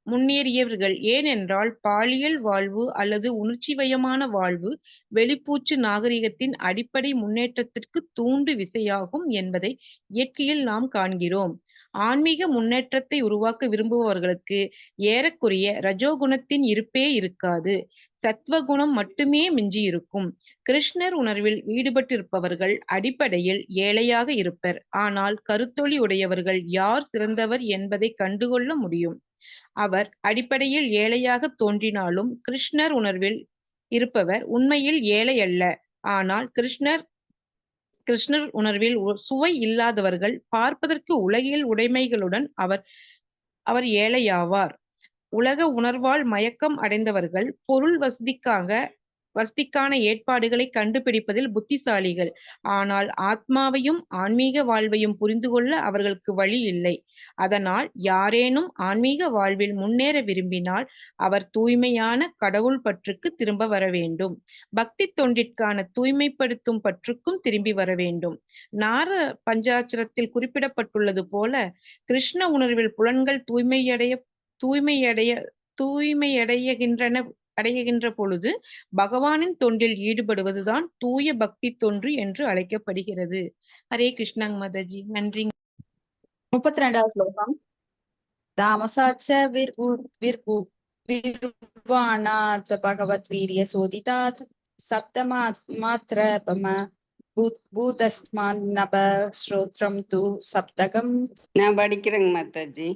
முன்னேறியவர்கள். ஏனென்றால் பாலியல் வாழ்வு அல்லது உணர்ச்சிவயமான வாழ்வு வெளிப்பூச்சு நாகரிகத்தின் அடிப்படை முன்னேற்றத்திற்கு தூண்டு விசையாகும் என்பதை இயற்கையில் நாம் காண்கிறோம். ஆன்மீக முன்னேற்றத்தை உருவாக்க விரும்புபவர்களுக்கு ஏறக்குறைய ரஜோகுணத்தின் இருப்பே இருக்காது. சத்வகுணம் மட்டுமே மிஞ்சியிருக்கும். கிருஷ்ணர் உணர்வில் ஈடுபட்டிருப்பவர்கள் அடிப்படையில் ஏழையாக இருப்பர். ஆனால் கருத்தொளி உடையவர்கள் யார் சிறந்தவர் என்பதை கண்டுகொள்ள முடியும். அவர் அடிப்படையில் ஏழையாக தோன்றினாலும் கிருஷ்ணர் உணர்வில் இருப்பவர் உண்மையில் ஏழை அல்ல. ஆனால் கிருஷ்ணர் உணர்வில் சுவை இல்லாதவர்கள். பார்ப்பதற்கு உலகியல் உடைமைகளுடன் அவர் ஏழையாவார். உலக உணர்வால் மயக்கம் அடைந்தவர்கள் பொருள் வசதிக்கான ஏற்பாடுகளை கண்டுபிடிப்பதில் புத்திசாலிகள். ஆனால் ஆத்மாவையும் ஆன்மீக வாழ்வையும் புரிந்து கொள்ள அவர்களுக்கு வழி இல்லை. அதனால் யாரேனும் ஆன்மீக வாழ்வில் முன்னேற விரும்பினால் அவர் தூய்மையான கடவுள் பற்றுக்கு திரும்ப வர வேண்டும். பக்தி தொண்டிற்கான தூய்மைப்படுத்தும் பற்றுக்கும் திரும்பி வர வேண்டும். நார பஞ்சாட்சரத்தில் குறிப்பிடப்பட்டுள்ளது போல கிருஷ்ண உணர்வில் புலன்கள் தூய்மையடைகின்றன அடைகின்ற பொழுது பகவானின் தொண்டில் ஈடுபடுவதுதான் தூய பக்தி தொன்று என்று அழைக்கப்படுகிறது. ஹரே கிருஷ்ணாங்க மாதாஜி. நன்றி. 32வது ஸ்லோகம். தாமசாச்ச விர்வாணாத் பகவத் வீரிய சோதிதாத் சப்தமாத்ர பூதஸ்மான் நப ஸ்ரோத்ரம் து சப்தகம். நான் படிக்கிறேங்க மாதாஜி.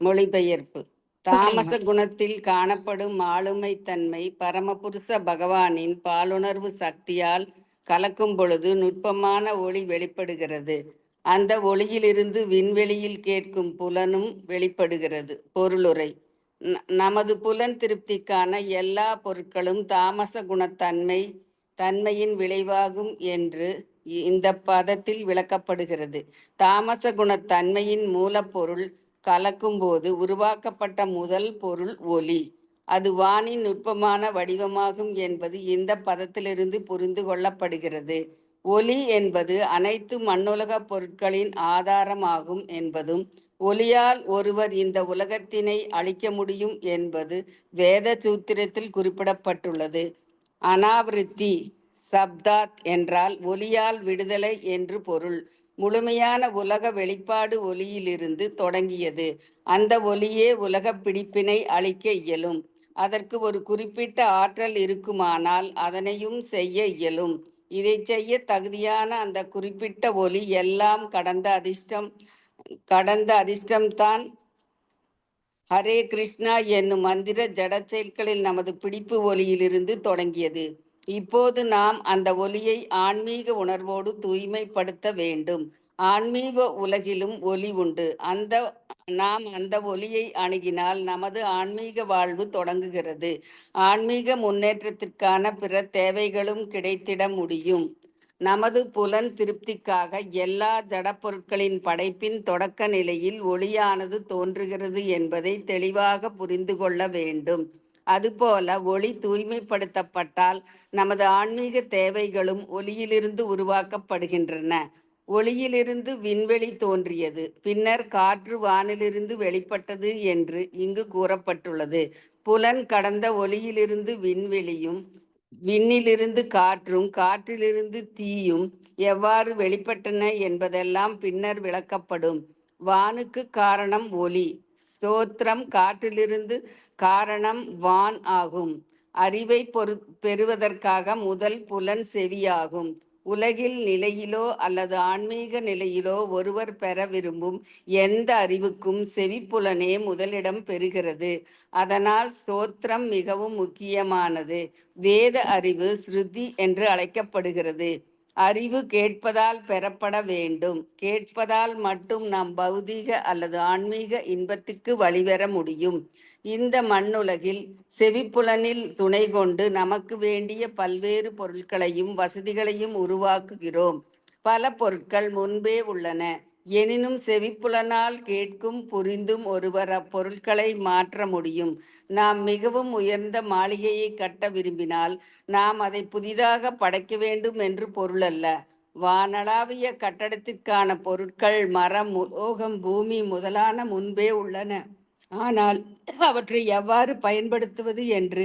மொழிபெயர்ப்பு. தாமச குணத்தில் காணப்படும் ஆளுமை தன்மை பரமபுருஷ பகவானின் பாலுணர்வு சக்தியால் கலக்கும் பொழுது நுட்பமான ஒளி வெளிப்படுகிறது. அந்த ஒளியிலிருந்து விண்வெளியில் கேட்கும் புலனும் வெளிப்படுகிறது. பொருளுரை. நமது புலன் திருப்திக்கான எல்லா பொருட்களும் தாமச தன்மையின் விளைவாகும் என்று இந்த பதத்தில் விளக்கப்படுகிறது. தாமச குணத்தன்மையின் மூலப்பொருள் கலக்கும் போது உருவாக்கப்பட்ட முதல் பொருள் ஒளி. அது வானின் நுட்பமான வடிவமாகும் என்பது இந்த பதத்திலிருந்து புரிந்து கொள்ளப்படுகிறது. ஒளி என்பது அனைத்து மண்ணுலக பொருட்களின் ஆதாரமாகும் என்பதும், ஒளியால் ஒருவர் இந்த உலகத்தினை அழிக்க முடியும் என்பது வேத சூத்திரத்தில் குறிப்பிடப்பட்டுள்ளது. அனாவிருத்தி சப்தாத் என்றால் ஒளியால் விடுதலை என்று பொருள். முழுமையான உலக வெளிப்பாடு ஒளியிலிருந்து தொடங்கியது. அந்த ஒளியே உலக பிடிப்பினை அழிக்க இயலும். அதற்கு ஒரு குறிப்பிட்ட ஆற்றல் இருக்குமானால் அதனையும் செய்ய இயலும். இதை செய்ய தகுதியான அந்த குறிப்பிட்ட ஒளி எல்லாம் கடந்த அதிர்ஷ்டம்தான். ஹரே கிருஷ்ணா என்னும் மந்திர ஜட செயல்களில் நமது பிடிப்பு ஒளியிலிருந்து தொடங்கியது. இப்போது நாம் அந்த ஒளியை ஆன்மீக உணர்வோடு தூய்மைப்படுத்த வேண்டும். ஆன்மீக உலகிலும் ஒளி உண்டு. நாம் அந்த ஒளியை அணுகினால் நமது ஆன்மீக வாழ்வு தொடங்குகிறது. ஆன்மீக முன்னேற்றத்திற்கான பிற தேவைகளும் கிடைத்திட முடியும். நமது புலன் திருப்திக்காக எல்லா ஜடப்பொருட்களின் படைப்பின் தொடக்க நிலையில் ஒளியானது தோன்றுகிறது என்பதை தெளிவாக புரிந்து கொள்ள வேண்டும். அதுபோல ஒளி தூய்மைப்படுத்தப்பட்டால் நமது ஆன்மீக தேவைகளும் ஒளியிலிருந்து உருவாக்கப்படுகின்றன. ஒளியிலிருந்து விண்வெளி தோன்றியது, பின்னர் காற்று வானிலிருந்து வெளிப்பட்டது என்று இங்கு கூறப்பட்டுள்ளது. புலன் கடந்த ஒளியிலிருந்து விண்வெளியும், விண்ணிலிருந்து காற்றும், காற்றிலிருந்து தீயும் எவ்வாறு வெளிப்பட்டன என்பதெல்லாம் பின்னர் விளக்கப்படும். வானுக்கு காரணம் ஒளி. ஸ்தோத்திரம். காற்றிலிருந்து காரணம் வான் ஆகும். அறிவை பெறுவதற்காக முதல் புலன் செவியாகும். உலகில் நிலையிலோ அல்லது ஆன்மீக நிலையிலோ ஒருவர் பெற விரும்பும் எந்த அறிவுக்கும் செவிப்புலனே முதலிடம் பெறுகிறது. அதனால் ஸ்தோத்திரம் மிகவும் முக்கியமானது. வேத அறிவு ஸ்ருதி என்று அழைக்கப்படுகிறது. அறிவு கேட்பதால் பெறப்பட வேண்டும். கேட்பதால் மட்டும் நாம் பௌதீக அல்லது ஆன்மீக இன்பத்திற்கு வழிபெற முடியும். இந்த மண்ணுலகில் செவிப்புலனில் துணை கொண்டு நமக்கு வேண்டிய பல்வேறு பொருட்களையும் வசதிகளையும் உருவாக்குகிறோம். பல பொருட்கள் முன்பே உள்ளன. எனினும் செவிப்புலனால் கேட்கும் புரிந்தும் ஒருவர் அப்பொருட்களை மாற்ற முடியும். நாம் மிகவும் உயர்ந்த மாளிகையை கட்ட விரும்பினால் நாம் அதை புதிதாக படைக்க வேண்டும் என்று பொருளல்ல. வானளாவிய கட்டடத்திற்கான பொருட்கள் மரம், உலோகம், பூமி முதலான முன்பே உள்ளன. ஆனால் அவற்றை எவ்வாறு பயன்படுத்துவது என்று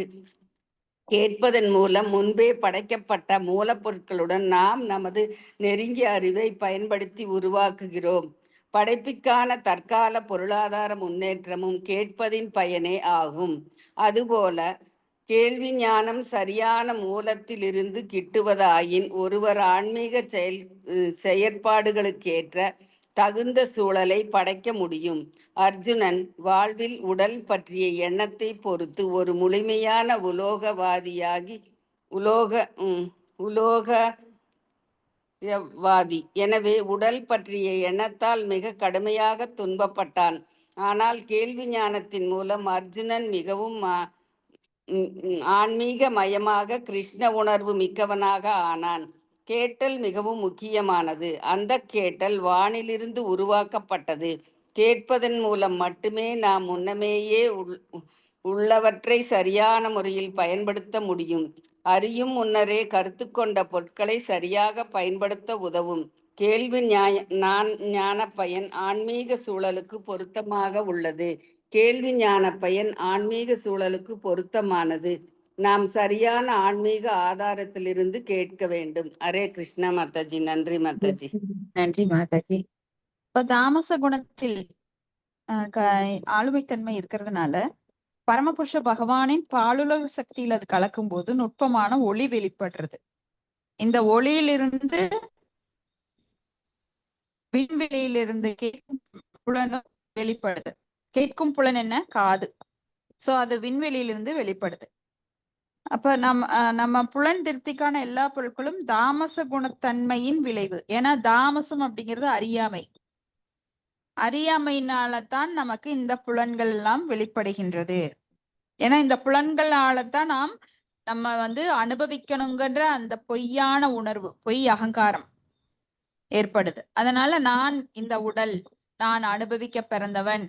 கேட்பதன் மூலம் முன்பே படைக்கப்பட்ட மூலப்பொருட்களுடன் நாம் நமது நெருங்கிய அறிவை பயன்படுத்தி உருவாக்குகிறோம். படைப்பிற்கான தற்கால பொருளாதார முன்னேற்றமும் கேட்பதின் பயனே ஆகும். அதுபோல கேள்வி ஞானம் சரியான மூலத்திலிருந்து கிட்டுவதாயின் ஒருவர் ஆன்மீக செயற்பாடுகளுக்கேற்ற தகுந்த சூழலை படைக்க முடியும். அர்ஜுனன் வாழ்வில் உடல் பற்றிய எண்ணத்தை பொறுத்து ஒரு முழுமையான உலோகவாதி. எனவே உடல் பற்றிய எண்ணத்தால் மிக கடுமையாக துன்பப்பட்டான். ஆனால் கேள்வி ஞானத்தின் மூலம் அர்ஜுனன் மிகவும் ஆன்மீக மயமாக கிருஷ்ண உணர்வு மிக்கவனாக ஆனான். கேட்டல் மிகவும் முக்கியமானது. அந்த கேட்டல் வானிலிருந்து உருவாக்கப்பட்டது. கேட்பதன் மூலம் மட்டுமே நாம் முன்னமேயே உள்ளவற்றை சரியான முறையில் பயன்படுத்த முடியும். அறியும் முன்னரே கருத்து கொண்ட பொருட்களை சரியாக பயன்படுத்த உதவும். கேள்வி ஞான பயன் ஆன்மீக சூழலுக்கு பொருத்தமாக உள்ளது. கேள்வி ஞான பயன் ஆன்மீக சூழலுக்கு பொருத்தமானது. நாம் சரியான ஆன்மீக ஆதாரத்திலிருந்து கேட்க வேண்டும். ஹரே கிருஷ்ணா மாதாஜி. நன்றி மாதாஜி. நன்றி மாதாஜி. இப்ப தாமச குணத்தில் ஆளுமைத்தன்மை இருக்கிறதுனால பரமபுருஷ பகவானின் பாலுலக சக்தியில் அது கலக்கும் போது நுட்பமான ஒளி வெளிப்படுறது. இந்த ஒளியிலிருந்து விண்வெளியிலிருந்து கேட்கும் புலனும் வெளிப்படுது. கேட்கும் புலன் என்ன? காது. சோ அது விண்வெளியிலிருந்து வெளிப்படுது. அப்ப நம்ம புலன் திருப்திக்கான எல்லா பொருட்களும் தாமச குணத்தன்மையின் விளைவு. ஏன்னா தாமசம் அப்படிங்கிறது அறியாமை. அறியாமையினாலதான் நமக்கு இந்த புலன்கள் எல்லாம் வெளிப்படுகின்றது. ஏன்னா இந்த புலன்களாலதான் நம்ம அனுபவிக்கணுங்கிற அந்த பொய்யான உணர்வு, பொய் அகங்காரம் ஏற்படுது. அதனால நான் இந்த உடல், நான் அனுபவிக்க பிறந்தவன்,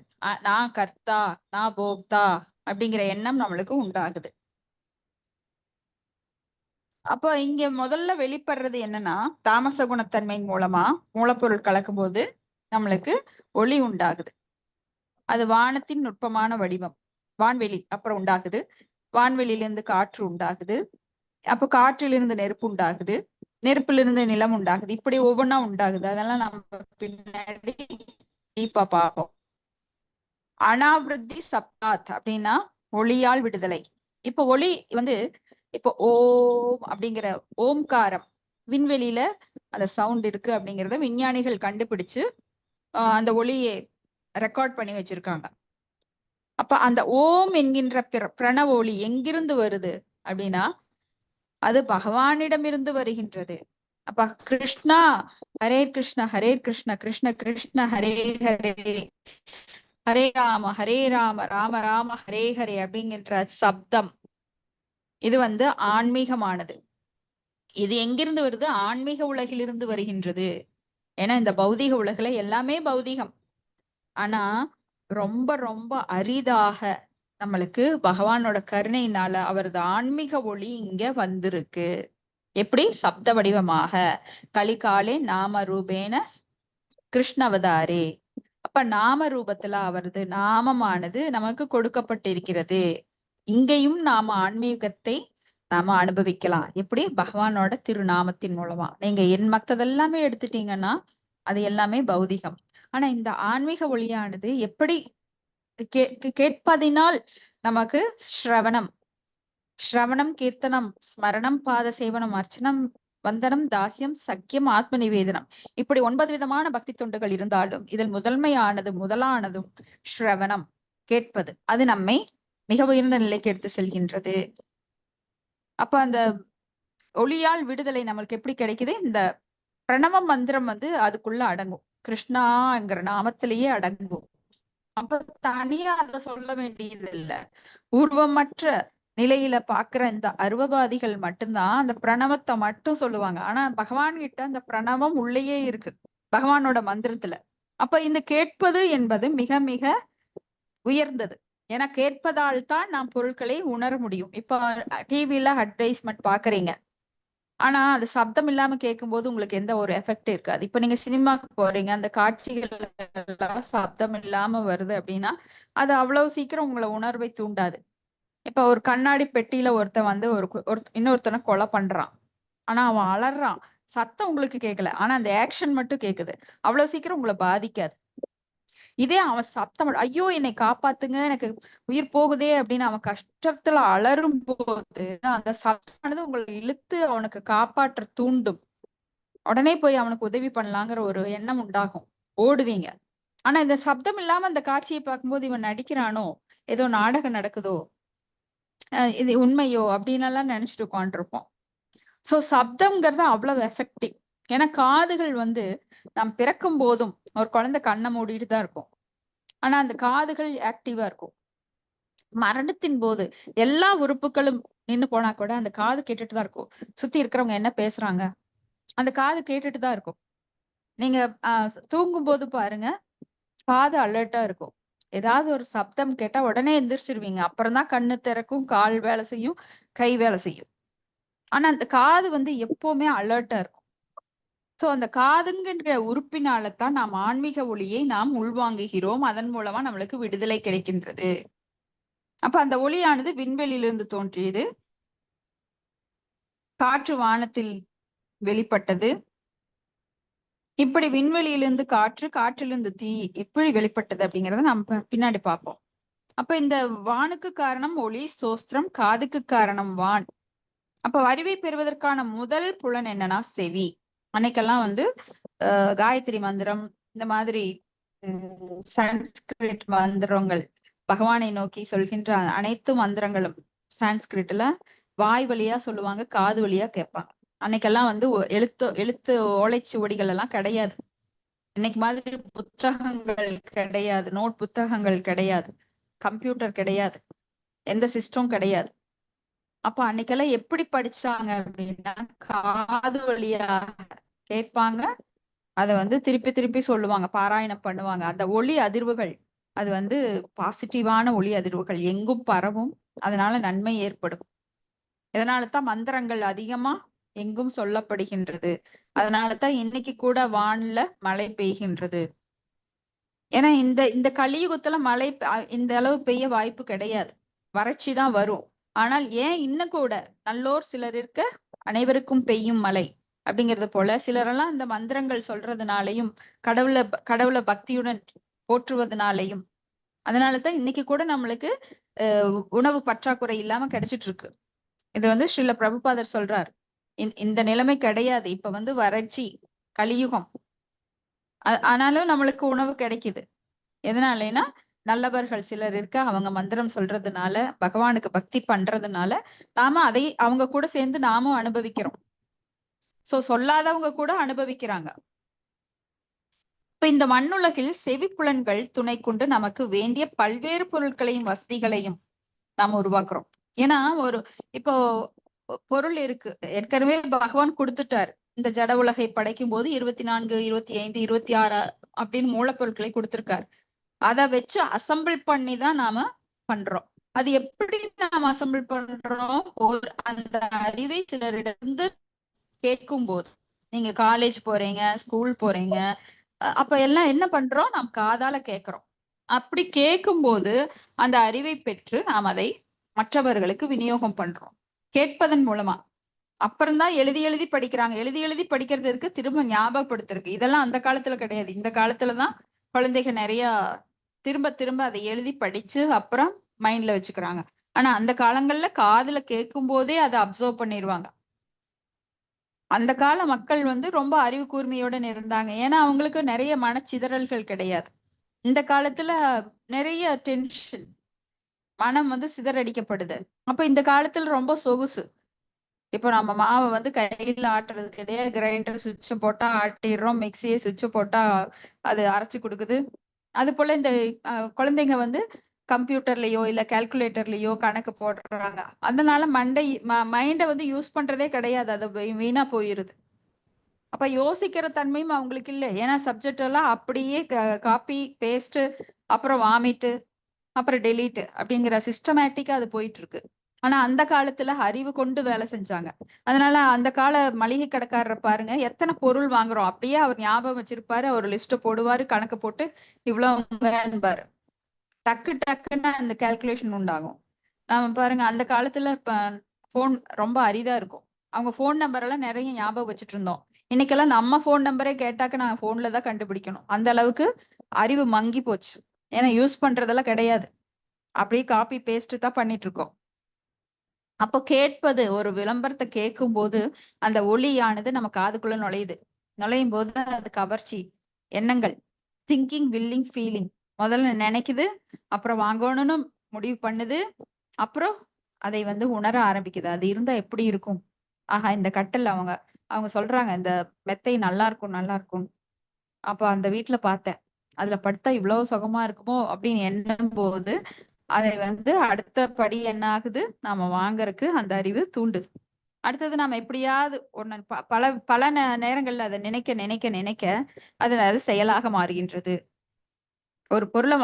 நான் கர்த்தா, நான் போக்தா அப்படிங்கிற எண்ணம் நம்மளுக்கு உண்டாகுது. அப்போ இங்க முதல்ல வெளிப்படுறது என்னன்னா, தாமச குணத்தன்மை மூலமா மூலப்பொருள் கலக்கும் போது நம்மளுக்கு ஒளி உண்டாகுது. அது வானத்தின் நுட்பமான வடிவம், வான்வெளி அப்புறம் உண்டாகுது. வான்வெளியிலிருந்து காற்று உண்டாகுது. அப்ப காற்றிலிருந்து நெருப்பு உண்டாகுது. நெருப்பிலிருந்து நிலம் உண்டாகுது. இப்படி ஒவ்வொன்றா உண்டாகுது. அதெல்லாம் நம்ம பின்னாடி டீப்பா பார்ப்போம். அனாவிருத்தி சப்தாத் அப்படின்னா ஒளியால் விடுதலை. இப்ப ஒளி இப்போ ஓம் அப்படிங்கிற ஓம்காரம் விண்வெளியில அந்த சவுண்ட் இருக்கு அப்படிங்கறத விஞ்ஞானிகள் கண்டுபிடிச்சு அந்த ஒளியை ரெக்கார்ட் பண்ணி வச்சிருக்காங்க. அப்ப அந்த ஓம் என்கின்ற பிரணவ ஒளி எங்கிருந்து வருது அப்படின்னா அது பகவானிடமிருந்து வருகின்றது. அப்ப கிருஷ்ணா ஹரே கிருஷ்ண ஹரே கிருஷ்ண கிருஷ்ண கிருஷ்ண ஹரே ஹரே ஹரே ராம ராம ராம ஹரே ஹரே அப்படிங்கிற சப்தம் இது ஆன்மீகமானது. இது எங்கிருந்து வருது? ஆன்மீக உலகிலிருந்து வருகின்றது. ஏன்னா இந்த பௌதிக உலகில எல்லாமே பௌதிகம். ஆனா ரொம்ப ரொம்ப அரிதாக நம்மளுக்கு பகவானோட கருணையினால அவரது ஆன்மீக ஒளி இங்க வந்திருக்கு. எப்படி? சப்த வடிவமாக கலிகாலே நாம ரூபேன கிருஷ்ணவதாரே. அப்ப நாம ரூபத்துல அவரது நாமமானது நமக்கு கொடுக்கப்பட்டிருக்கிறது. இங்கேயும் நாம ஆன்மீகத்தை நாம அனுபவிக்கலாம். எப்படி? பகவானோட திருநாமத்தின் மூலமா. நீங்க மத்ததெல்லாமே எடுத்துட்டீங்கன்னா அது எல்லாமே பௌதிகம். ஆனா இந்த ஆன்மீக ஒளியானது எப்படி கேட்பதினால் நமக்கு ஸ்ரவணம் கீர்த்தனம் ஸ்மரணம் பாத சேவனம் அர்ச்சனம் வந்தனம் தாசியம் சக்கியம் ஆத்ம நிவேதனம் இப்படி 9 விதமான பக்தி தொண்டுகள் இருந்தாலும் இதில் முதலானதும் ஸ்ரவணம் கேட்பது. அது நம்மை மிக உயர்ந்த நிலைக்கு எடுத்து செல்கின்றது. அப்ப அந்த ஒளியால் விடுதலை நம்மளுக்கு எப்படி கிடைக்குது? இந்த பிரணவ மந்திரம் அதுக்குள்ள அடங்கும். கிருஷ்ணாங்கிற நாமத்திலேயே அடங்கும். அப்ப தனியா அதை சொல்ல வேண்டியது இல்ல. உருவமற்ற நிலையில பாக்குற இந்த அருவவாதிகள் மட்டும்தான் அந்த பிரணவத்தை மட்டும் சொல்லுவாங்க. ஆனா பகவான் கிட்ட அந்த பிரணவம் உள்ளேயே இருக்கு, பகவானோட மந்திரத்துல. அப்ப இந்த கேட்பது என்பது மிக மிக உயர்ந்தது. ஏன்னா கேட்பதால் தான் நாம் பொருட்களை உணர முடியும். இப்ப டிவில அட்வர்டைஸ்மெண்ட் பாக்குறீங்க, ஆனா அது சப்தம் இல்லாம கேட்கும்போது உங்களுக்கு எந்த ஒரு எஃபெக்ட் இருக்காது. இப்ப நீங்க சினிமாக்கு போறீங்க, அந்த காட்சிகள் எல்லாம் சப்தம் இல்லாம வருது அப்படின்னா அது அவ்வளவு சீக்கிரம் உங்களை உணர்வை தூண்டாது. இப்ப ஒரு கண்ணாடி பெட்டியில ஒருத்தன் இன்னொருத்தனை கொலை பண்றான், ஆனா அவன் அலறான், சத்தம் உங்களுக்கு கேட்கல, ஆனா அந்த ஆக்ஷன் மட்டும் கேக்குது. அவ்வளவு சீக்கிரம் உங்களை பாதிக்காது. இதே அவன் சத்தம் ஐயோ என்னை காப்பாத்துங்க எனக்கு உயிர் போகுதே அப்படின்னு அவன் கஷ்டத்துல அலறும் போது அந்த சத்தமானது உங்களை இழுத்து அவனுக்கு காப்பாற்ற தூண்டும். உடனே போய் அவனுக்கு உதவி பண்ணலாங்கிற ஒரு எண்ணம் உண்டாகும், ஓடுவீங்க. ஆனா இந்த சப்தம் இல்லாம அந்த காட்சியை பார்க்கும்போது இவன் நடிக்கிறானோ, ஏதோ நாடகம் நடக்குதோ, இது உண்மையோ அப்படின்னு எல்லாம் நினைச்சிட்டு உட்காந்துருப்போம். சோ சப்தம்ங்கிறது அவ்வளவு எஃபெக்டிவ். ஏன்னா காதுகள் நாம் பிறக்கும் போதும் ஒரு குழந்தை கண்ணை மூடிட்டு தான் இருக்கும், ஆனா அந்த காதுகள் ஆக்டிவா இருக்கும். மரணத்தின் போது எல்லா உறுப்புகளும் நின்னு போனா கூட அந்த காது கேட்டுட்டு தான் இருக்கும். சுத்தி இருக்கிறவங்க என்ன பேசுறாங்க அந்த காது கேட்டுட்டு தான் இருக்கும். நீங்க தூங்கும் போது பாருங்க, காது அலர்ட்டா இருக்கும். ஏதாவது ஒரு சப்தம் கேட்டா உடனே எந்திரிச்சிருவீங்க. அப்புறம் தான் கண்ணு திறக்கும், கால் வேலை செய்யும், கை வேலை செய்யும். ஆனா அந்த காது எப்பவுமே அலர்ட்டா இருக்கும். சோ அந்த காதுங்கிற உறுப்பினால்தான் நாம் ஆன்மீக ஒளியை நாம் உள்வாங்குகிறோம். அதன் மூலமா நம்மளுக்கு விடுதலை கிடைக்கின்றது. அப்ப அந்த ஒளியானது விண்வெளியிலிருந்து தோன்றியது. காற்று வானத்தில் வெளிப்பட்டது. இப்படி விண்வெளியிலிருந்து காற்று, காற்றிலிருந்து தீ எப்படி வெளிப்பட்டது அப்படிங்கறத நம்ம பின்னாடி பார்ப்போம். அப்ப இந்த வானுக்கு காரணம் ஒளி, சோஸ்திரம், காதுக்கு காரணம் வான். அப்ப அறிவை பெறுவதற்கான முதல் புலன் என்னன்னா செவி. அன்னைக்கெல்லாம் வந்து காயத்ரி மந்திரம், இந்த மாதிரி சான்ஸ்கிரிட் மந்திரங்கள், பகவானை நோக்கி சொல்கின்ற அனைத்து மந்திரங்களும் சான்ஸ்கிரிட்ல வாய் வழியா சொல்லுவாங்க, காது வழியா கேட்பாங்க. அன்னைக்கெல்லாம் வந்து எழுத்து ஓலைச்சுவடிகள் எல்லாம் கிடையாது. இன்னைக்கு மாதிரி புத்தகங்கள் கிடையாது, நோட் புத்தகங்கள் கிடையாது, கம்ப்யூட்டர் கிடையாது, எந்த சிஸ்டம் கிடையாது. அப்ப அன்னைக்கெல்லாம் எப்படி படிச்சாங்க அப்படின்னா காது வழியா கேட்பாங்க, அத வந்து திருப்பி திருப்பி சொல்லுவாங்க, பாராயணம் பண்ணுவாங்க. அந்த ஒளி அதிர்வுகள் அது வந்து பாசிட்டிவான ஒளி அதிர்வுகள் எங்கும் பரவும், அதனால நன்மை ஏற்படும். இதனாலதான் மந்திரங்கள் அதிகமா எங்கும் சொல்லப்படுகின்றது. அதனாலதான் இன்னைக்கு கூட வான்ல மழை பெய்கின்றது. ஏன்னா இந்த இந்த கலியுகத்துல மழை இந்த அளவு பெய்ய வாய்ப்பு கிடையாது, வறட்சி தான் வரும். ஆனால் ஏன் இன்னும் கூட நல்லோர் சிலர் இருக்க அனைவருக்கும் பெய்யும் மழை அப்படிங்கிறது போல சிலரெல்லாம் இந்த மந்திரங்கள் சொல்றதுனாலையும் கடவுளை பக்தியுடன் போற்றுவதனாலையும் அதனாலதான் இன்னைக்கு கூட நம்மளுக்கு உணவு பற்றாக்குறை இல்லாம கிடைச்சிட்டு இருக்கு. இது வந்து ஸ்ரீல பிரபுபாதர் சொல்றார், இந்த நிலைமை கிடையாது. இப்ப வந்து வறட்சி, கலியுகம், ஆனாலும் நம்மளுக்கு உணவு கிடைக்குது. எதனாலனா நல்லவர்கள் சிலர் இருக்க, அவங்க மந்திரம் சொல்றதுனால, பகவானுக்கு பக்தி பண்றதுனால நாம அதை அவங்க கூட சேர்ந்து நாமும் அனுபவிக்கிறோம். சோ சொல்லாதவங்க கூட அனுபவிக்கிறாங்க. இப்ப இந்த மண்ணுலகில் செவிப்புலன்கள் துணை கொண்டு நமக்கு வேண்டிய பல்வேறு பொருட்களையும் வசதிகளையும் நாம உருவாக்குறோம். ஏன்னா இப்போ பொருள் இருக்கு, ஏற்கனவே பகவான் கொடுத்துட்டாரு. இந்த ஜட உலகை படைக்கும் போது 24, 25, 26 அப்படின்னு மூலப்பொருட்களை கொடுத்திருக்காரு. அதை வச்சு அசம்பிள் பண்ணி தான் நாம பண்றோம். அது எப்படி நாம அசம்பிள் பண்றோம்? அந்த அறிவை சிலரிடந்து கேட்கும் போது, நீங்க காலேஜ் போறீங்க, ஸ்கூல் போறீங்க, அப்ப எல்லாம் என்ன பண்றோம்? நாம் காதால கேட்கிறோம். அப்படி கேட்கும் போது அந்த அறிவை பெற்று நாம் அதை மற்றவர்களுக்கு விநியோகம் பண்றோம் கேட்பதன் மூலமா. அப்புறம்தான் எழுதி எழுதி படிக்கிறாங்க. எழுதி எழுதி படிக்கிறது இருக்கு, திரும்ப ஞாபகப்படுத்திருக்கு. இதெல்லாம் அந்த காலத்துல கிடையாது. இந்த காலத்துலதான் குழந்தைகள் நிறைய திரும்ப திரும்ப அதை எழுதி படிச்சு அப்புறம் மைண்ட்ல வச்சுக்கிறாங்க. ஆனா அந்த காலங்கள்ல காதுல கேட்கும் போதே அதை அப்சர்வ் பண்ணிடுவாங்க. அந்த கால மக்கள் வந்து ரொம்ப அறிவு கூர்மையுடன் இருந்தாங்க. ஏன்னா அவங்களுக்கு நிறைய மனச்சிதறல்கள் கிடையாது. இந்த காலத்துல நிறைய டென்ஷன், மனம் வந்து சிதறடிக்கப்படுது. அப்ப இந்த காலத்துல ரொம்ப சொகுசு. இப்போ நம்ம மாவை வந்து கையில ஆட்டுறது கிடையாது, கிரைண்டர் சுவிட்ச போட்டா ஆட்டிடுறோம், மிக்சியை சுவிட்ச போட்டா அது அரைச்சு கொடுக்குது. அது போல இந்த குழந்தைங்க வந்து கம்ப்யூட்டர்லயோ இல்ல கால்குலேட்டர்லயோ கணக்கு போடுறாங்க. அதனால மைண்டை வந்து யூஸ் பண்றதே கிடையாது, அது வீணா போயிருது. அப்ப யோசிக்கிற தன்மையும் அவங்களுக்கு இல்லை. ஏன்னா சப்ஜெக்ட் எல்லாம் அப்படியே காப்பி பேஸ்ட், அப்புறம் வாமிட்டு, அப்புறம் டெலீட் அப்படிங்கிற சிஸ்டமேட்டிக்கா அது போயிட்டு இருக்கு. ஆனா அந்த காலத்துல அறிவு கொண்டு வேலை செஞ்சாங்க. அதனால அந்த கால மளிகை கடைக்காரரை பாருங்க, எத்தனை பொருள் வாங்குறோம் அப்படியே அவர் ஞாபகம் வச்சிருப்பாரு. அவர் லிஸ்ட் போடுவாரு, கணக்கு போட்டு இவ்வளவுபாரு, டக்கு டக்குன்னு அந்த கால்குலேஷன் உண்டாகும். நாம பாருங்க அந்த காலத்துல போன் ரொம்ப அரிதா இருக்கும். அவங்க போன் நம்பர் எல்லாம் நிறைய ஞாபகம் வச்சுட்டு இருந்தோம். இன்னைக்கெல்லாம் நம்ம போன் நம்பரே கேட்டாக்க நாங்க போன்ல தான் கண்டுபிடிக்கணும். அந்த அளவுக்கு அறிவு மங்கி போச்சு. ஏன்னா யூஸ் பண்றதெல்லாம் கிடையாது, அப்படியே காப்பி பேஸ்ட் தான் பண்ணிட்டு இருக்கோம். அப்போ கேட்பது, ஒரு விளம்பரத்தை கேட்கும் போது அந்த ஒளியானது நம்ம காதுக்குள்ள நுழையும் போது அது கவர்ச்சி எண்ணங்கள், திங்கிங், வில்லிங், ஃபீலிங். முதல்ல நினைக்குது, அப்புறம் வாங்கணும்னு முடிவு பண்ணுது, அப்புறம் அதை வந்து உணர ஆரம்பிக்குது. அது இருந்தா எப்படி இருக்கும்? ஆஹா, இந்த கட்டில் அவங்க சொல்றாங்க இந்த மெத்தை நல்லா இருக்கும் நல்லா இருக்கும். அப்ப அந்த வீட்டுல பார்த்தேன், அதுல படுத்தா இவ்வளவு சுகமா இருக்குமோ அப்படின்னு எண்ணும் போது அதை வந்து அடுத்த படி என்ன ஆகுது, நாம வாங்கறதுக்கு அந்த அறிவு தூண்டுது. அடுத்தது நாம எப்படியாவது ஒண்ணு பல பல நேரங்கள்ல அதை நினைக்க நினைக்க நினைக்க அது செயலாக மாறுகின்றது. ஒரு பொருளை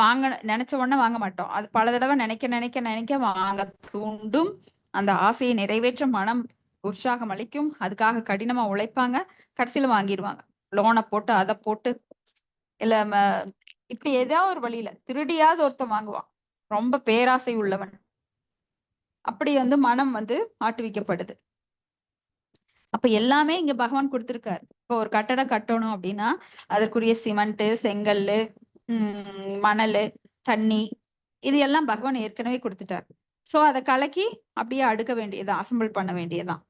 நினைச்ச உடனே வாங்க மாட்டோம். அது பல தடவை நினைக்க நினைக்க நினைக்க வாங்க தூண்டும். அந்த ஆசையை நிறைவேற்ற மனம் உற்சாகம் அளிக்கும். அதுக்காக கடினமா உழைப்பாங்க, கடைசியில வாங்கிடுவாங்க. லோனை போட்டு அதை போட்டு இல்ல இப்படி ஏதாவது ஒரு வழியில திருடியாவது ஒருத்தன் வாங்குவான், ரொம்ப பேராசை உள்ளவன். அப்படி வந்து மனம் வந்து ஆட்டுவிக்கப்படுது. அப்ப எல்லாமே இங்க பகவான் கொடுத்திருக்காரு. இப்போ ஒரு கட்டடம் கட்டணும் அப்படின்னா அதற்குரிய சிமெண்ட், செங்கல்லு, மணலு, தண்ணி, இது எல்லாம் பகவான் ஏற்கனவே கொடுத்துட்டார். சோ அதை கலக்கி அப்படியே அடுக்க வேண்டியதுதான், அசம்பிள் பண்ண வேண்டியதுதான்.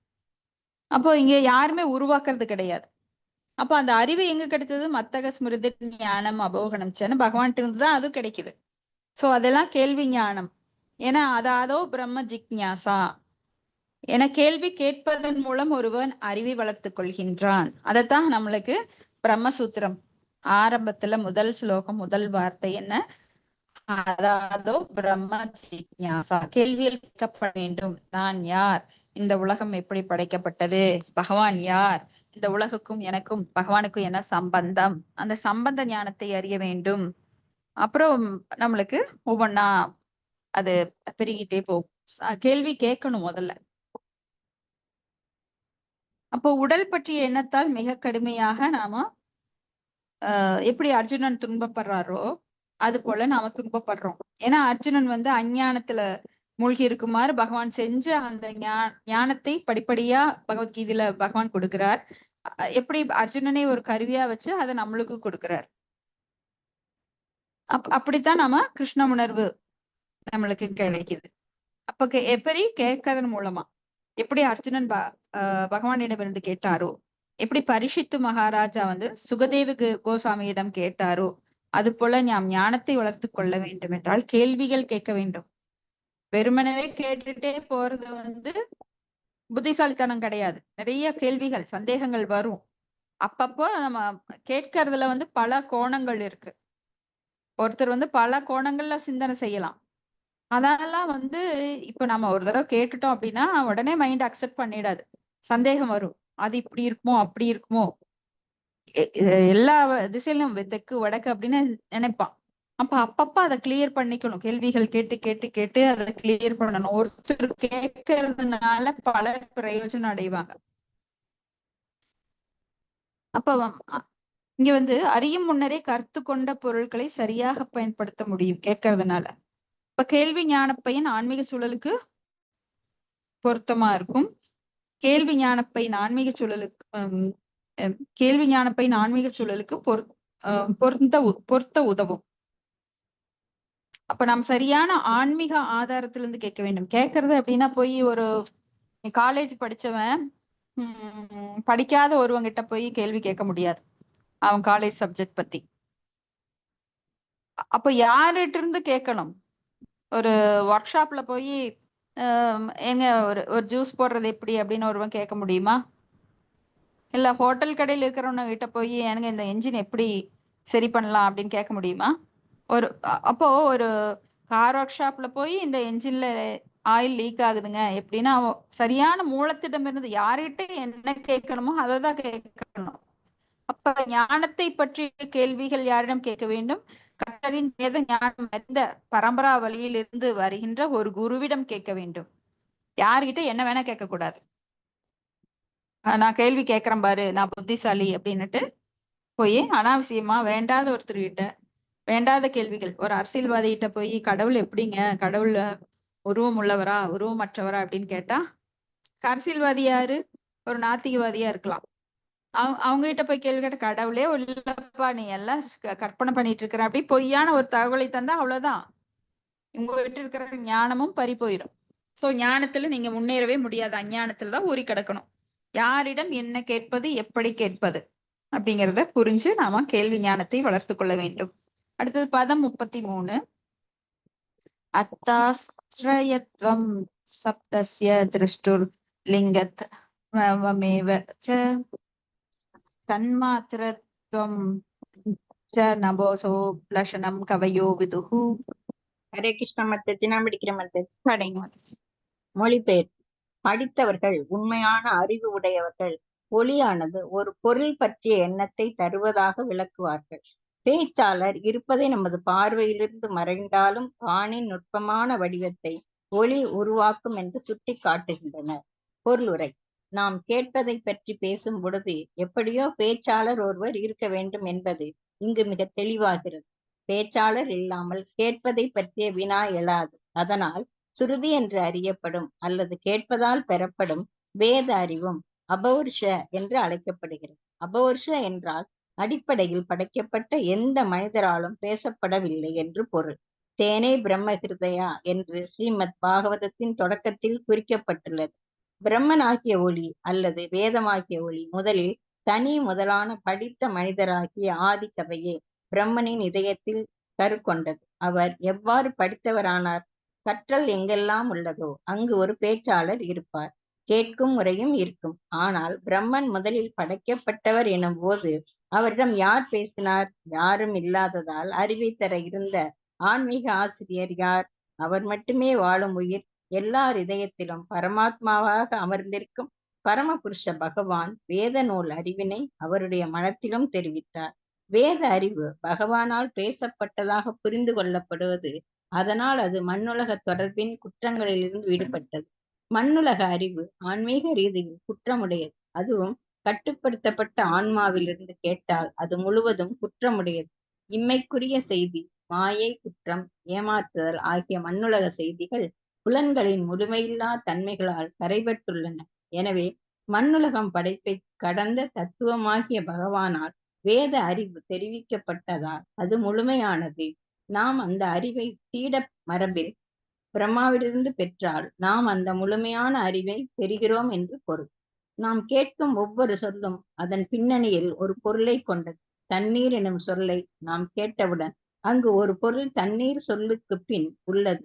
அப்போ இங்க யாருமே உருவாக்குறது கிடையாது. அப்ப அந்த அறிவு எங்க கிடைச்சது? மத்தக ஸ்மிருதி ஞானம் அபோகனம் பகவான்கிட்ட இருந்து தான் அது கிடைக்குது. சோ அதெல்லாம் கேள்வி ஞானம். ஏன்னா அதாதோ பிரம்ம ஜிக்ஞாசா என கேள்வி கேட்பதன் மூலம் ஒருவன் அறிவை வளர்த்துக் கொள்கின்றான். அதைத்தான் நம்மளுக்கு பிரம்மசூத்திரம் ஆரம்பத்துல முதல் ஸ்லோகம் முதல் வார்த்தை என்ன? அதாதோ பிரம்ம ஜிக்ஞாசா, கேள்வியில் கேட்கப்பட வேண்டும். நான் யார்? இந்த உலகம் எப்படி படைக்கப்பட்டது? பகவான் யார்? இந்த உலகுக்கும் எனக்கும் பகவானுக்கும் என்ன சம்பந்தம்? அந்த சம்பந்த ஞானத்தை அறிய வேண்டும். அப்புறம் நம்மளுக்கு ஒவ்வொன்னா அது பெருகிட்டே போகும். கேள்வி கேட்கணும் முதல்ல. அப்போ உடல் பற்றிய எண்ணத்தால் மிக கடுமையாக நாம எப்படி அர்ஜுனன் துன்பப்படுறாரோ அது போல நாம துன்பப்படுறோம். ஏன்னா அர்ஜுனன் அஞ்ஞானத்துல மூழ்கி இருக்குமாறு பகவான் செஞ்சு அந்த ஞானத்தை படிப்படியா பகவத்கீதையில பகவான் கொடுக்கிறார். எப்படி அர்ஜுனனை ஒரு கருவியா வச்சு அதை நம்மளுக்கு கொடுக்கிறார். அப்படித்தான் நாம கிருஷ்ண உணர்வு நம்மளுக்கு கிடைக்குது. அப்ப எப்படி கேட்கறதன் மூலமா, எப்படி அர்ஜுனன் பகவானிடமிருந்து கேட்டாரோ, எப்படி பரிஷித்து மகாராஜா சுகதேவ கோசாமியிடம் கேட்டாரோ, அது போல நாம் ஞானத்தை வளர்த்து கொள்ள வேண்டும் என்றால் கேள்விகள் கேட்க வேண்டும். வெறுமனவே கேட்டுட்டே போறது புத்திசாலித்தனம் கிடையாது. நிறைய கேள்விகள், சந்தேகங்கள் வரும். அப்பப்போ நம்ம கேட்கறதுல பல கோணங்கள் இருக்கு. ஒருத்தர் பல கோணங்கள்ல சிந்தனை செய்யலாம். அதெல்லாம் இப்ப நம்ம ஒரு தடவை கேட்டுட்டோம் அப்படின்னா உடனே மைண்ட் அக்செப்ட் பண்ணிடாது. சந்தேகம் வரும். அது இப்படி இருக்குமோ அப்படி இருக்குமோ, எல்லா திசையிலும் தெற்கு வடக்கு அப்படின்னு நினைப்பான். அப்பப்ப அதை கிளியர் பண்ணிக்கணும். கேள்விகள் கேட்டு கேட்டு கேட்டு அதை கிளியர் பண்ணணும். ஒருத்தர் கேட்கறதுனால பலர் பிரயோஜனம் அடைவாங்க. அப்ப இங்க அறியும் முன்னரே கருத்து கொண்ட பொருட்களை சரியாக பயன்படுத்த முடியும் கேட்கறதுனால. இப்ப கேள்வி ஞானப்பையன் ஆன்மீக சூழலுக்கு பொருத்தமா இருக்கும். கேள்வி ஞானப்பையன் ஆன்மீக சூழலுக்கு பொருத்த உதவும். அப்ப நாம் சரியான ஆன்மீக ஆதாரத்திலிருந்து கேட்க வேண்டும். கேட்கறது அப்படின்னா போய் ஒரு காலேஜ் படிச்சவன் படிக்காத ஒருவங்கிட்ட போய் கேள்வி கேட்க முடியாது அவன் காலேஜ் சப்ஜெக்ட் பத்தி. அப்ப யார்கிட்ட இருந்து கேட்கணும்? ஒரு ஒர்க் ஷாப்ல போய் எங்க ஒரு ஜூஸ் போடுறது எப்படி அப்படின்னு ஒருவன் கேட்க முடியுமா? இல்ல ஹோட்டல் கடையில் இருக்கிறவங்க கிட்ட போய் எனக்கு இந்த என்ஜின் எப்படி சரி பண்ணலாம் அப்படின்னு கேட்க முடியுமா? அப்போ ஒரு கார் ஒர்க் ஷாப்ல போய் இந்த என்ஜின்ல ஆயில் லீக் ஆகுதுங்க எப்படின்னா சரியான மூலத்திடம் இருந்து யார்கிட்ட என்ன கேட்கணுமோ அதை தான் கேட்கணும். அப்ப ஞானத்தை பற்றிய கேள்விகள் யாரிடம் கேட்க வேண்டும்? கற்றறிந்த ஞானம் எந்த பரம்பரா வழியிலிருந்து வருகின்ற ஒரு குருவிடம் கேட்க வேண்டும். யார்கிட்ட என்ன வேணா கேட்க கூடாது. நான் கேள்வி கேட்கிறேன் பாரு, நான் புத்திசாலி அப்படின்னுட்டு போய் அனாவசியமா வேண்டாத ஒருத்தர்கிட்ட வேண்டாத கேள்விகள். ஒரு அரசியல்வாதிகிட்ட போய் கடவுள் எப்படிங்க, கடவுள் உருவம் உள்ளவரா உருவமற்றவரா அப்படின்னு கேட்டா, அரசியல்வாதி யாரு? ஒரு நாத்திகவாதியா இருக்கலாம். அவங்க கிட்ட போய் கேள்வி கேட்ட, கடவுளே இல்லப்பா நீ எல்லாம் கற்பனை பண்ணிட்டு இருக்கிற அப்படி பொய்யான ஒரு தகவலை தந்தா அவ்வளவுதான், உங்ககிட்ட இருக்கிற ஞானமும் பறி போயிடும். சோ ஞானத்துல நீங்க முன்னேறவே முடியாது. அஞ்ஞானத்துலதான் ஊறி கிடக்கணும். யாரிடம் என்ன கேட்பது, எப்படி கேட்பது அப்படிங்கிறத புரிஞ்சு நாம கேள்வி ஞானத்தை வளர்த்து கொள்ள வேண்டும். அடுத்தது பதம் 33. அர்த்தாஸ்ரயத்வம் சப்தஸ்ய திருஷ்டுர் லிங்கத் தன்மாத்திரத்வம் ச நபோசோ லஷனம் கவயோ விதுஹு. ஹரே கிருஷ்ண மத்தஜி. நான் படிக்கிற மத்தஜி. கடைங்க மத்தஜி. மொழிபெயர். படித்தவர்கள், உண்மையான அறிவு உடையவர்கள் ஒளியானது ஒரு பொருள் பற்றிய எண்ணத்தை தருவதாக விளக்குவார்கள். பேச்சாளர் இருப்பதை நமது பார்வையிலிருந்து மறைந்தாலும் வானின் நுட்பமான வடிவத்தை ஒளி உருவாக்கும் என்று சுட்டி காட்டுகின்றனர். பொருளுரை. நாம் கேட்பதை பற்றி பேசும் பொழுது எப்படியோ பேச்சாளர் ஒருவர் இருக்க வேண்டும் என்பது இங்கு மிக தெளிவாகிறது. பேச்சாளர் இல்லாமல் கேட்பதை பற்றிய வினா எழாது. அதனால் சுருதி என்று அறியப்படும் அல்லது கேட்பதால் பெறப்படும் வேத அறிவும் அபௌருஷ என்று அழைக்கப்படுகிறது. அபௌருஷ என்றால் அடிப்படையில் படைக்கப்பட்ட எந்த மனிதராலும் பேசப்படவில்லை என்று பொருள். தேனே பிரம்ம ஹிருதயா என்று ஸ்ரீமத் பாகவதத்தின் தொடக்கத்தில் குறிக்கப்பட்டுள்ளது. பிரம்மனாகிய ஒளி அல்லது வேதமாகிய ஒளி முதலில் தனி முதலான படித்த மனிதராகிய ஆதி கவையே பிரம்மனின் இதயத்தில் கருக்கொண்டது. அவர் எவ்வாறு படித்தவரானார்? கற்றல் எங்கெல்லாம் உள்ளதோ அங்கு ஒரு பேச்சாளர் இருப்பார், கேட்கும் முறையும் இருக்கும். ஆனால் பிரம்மன் முதலில் படைக்கப்பட்டவர் எனும் போது அவரிடம் யார் பேசினார்? யாரும் இல்லாததால் அறிவை தர இருந்த ஆன்மீக ஆசிரியர் யார்? அவர் மட்டுமே வாழும் உயிர். எல்லார் இதயத்திலும் பரமாத்மாவாக அமர்ந்திருக்கும் பரமபுருஷ பகவான் வேத நூல் அறிவினை அவருடைய மனத்திலும் தெரிவித்தார். வேத அறிவு பகவானால் பேசப்பட்டதாக புரிந்து கொள்ளப்படுவது அதனால் அது மண்ணுலக தொடர்பின் குற்றங்களிலிருந்து விடுபட்டது. மண்ணுலக அறிவு ஆன்மீக ரீதியில் குற்றமுடையது. அதுவும் கட்டுப்படுத்தப்பட்ட ஆன்மாவிலிருந்து கேட்டால் அது முழுவதும் குற்றமுடையது. இம்மைக்குரிய செய்தி, மாயை, குற்றம், ஏமாற்றுதல் ஆகிய மண்ணுலக செய்திகள் புலன்களின் முழுமையில்லா தன்மைகளால் கரைபட்டுள்ளன. எனவே மண்ணுலகம் படைப்பை கடந்த தத்துவமாகிய பகவானால் வேத அறிவு தெரிவிக்கப்பட்டதால் அது முழுமையானது. நாம் அந்த அறிவை சீட மரபில் பிரம்மாவிலிருந்து பெற்றால் நாம் அந்த முழுமையான அறிவை பெறுகிறோம் என்று பொருள். நாம் கேட்கும் ஒவ்வொரு சொல்லும் அதன் பின்னணியில் ஒரு பொருளை கொண்டது. தண்ணீர் எனும் சொல்லை நாம் கேட்டவுடன் அங்கு ஒரு பொருள் தண்ணீர் சொல்லுக்கு பின் உள்ளது.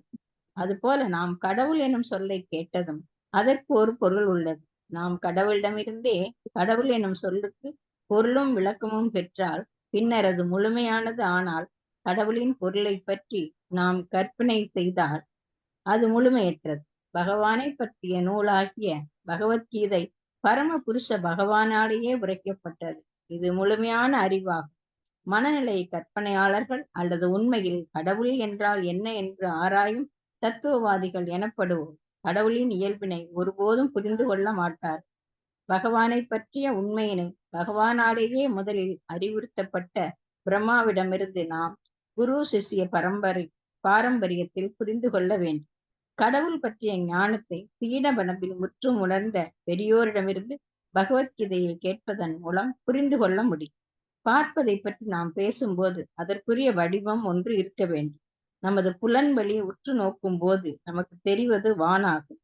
அதுபோல நாம் கடவுள் எனும் சொல்லை கேட்டதும் அதற்கு ஒரு பொருள் உள்ளது. நாம் கடவுளிடமிருந்தே கடவுள் எனும் சொல்லுக்கு பொருளும் விளக்கமும் பெற்றால் பின்னர் அது முழுமையானது. ஆனால் கடவுளின் பொருளை பற்றி நாம் கற்பனை செய்தால் அது முழுமையற்றது. பகவானை பற்றிய நூலாகிய பகவத்கீதை பரமபுருஷ பகவானாலேயே உரைக்கப்பட்டது. இது முழுமையான அறிவாகும். மனநிலை கற்பனையாளர்கள் அல்லது உண்மையில் கடவுள் என்றால் என்ன என்று ஆராயும் தத்துவவாதிகள் எனப்படுவோர் கடவுளின் இயல்பினை ஒருபோதும் புரிந்து கொள்ள மாட்டார். பகவானை பற்றிய உண்மையினை பகவானாலேயே முதலில் அறிவுறுத்தப்பட்ட பிரம்மாவிடமிருந்து நாம் குரு சிஷ்ய பாரம்பரியத்தில் புரிந்து கொள்ள வேண்டும். கடவுள் பற்றிய ஞானத்தை சீட மரபில் முற்றும் உணர்ந்த பெரியோரிடமிருந்து பகவத்கீதையை கேட்பதன் மூலம் புரிந்து கொள்ள முடியும். பார்ப்பதை பற்றி நாம் பேசும்போது அதற்குரிய வடிவம் ஒன்று இருக்க வேண்டும். நமது புலன் வழி உற்று நோக்கும் போது நமக்கு தெரிவது வானாகும்.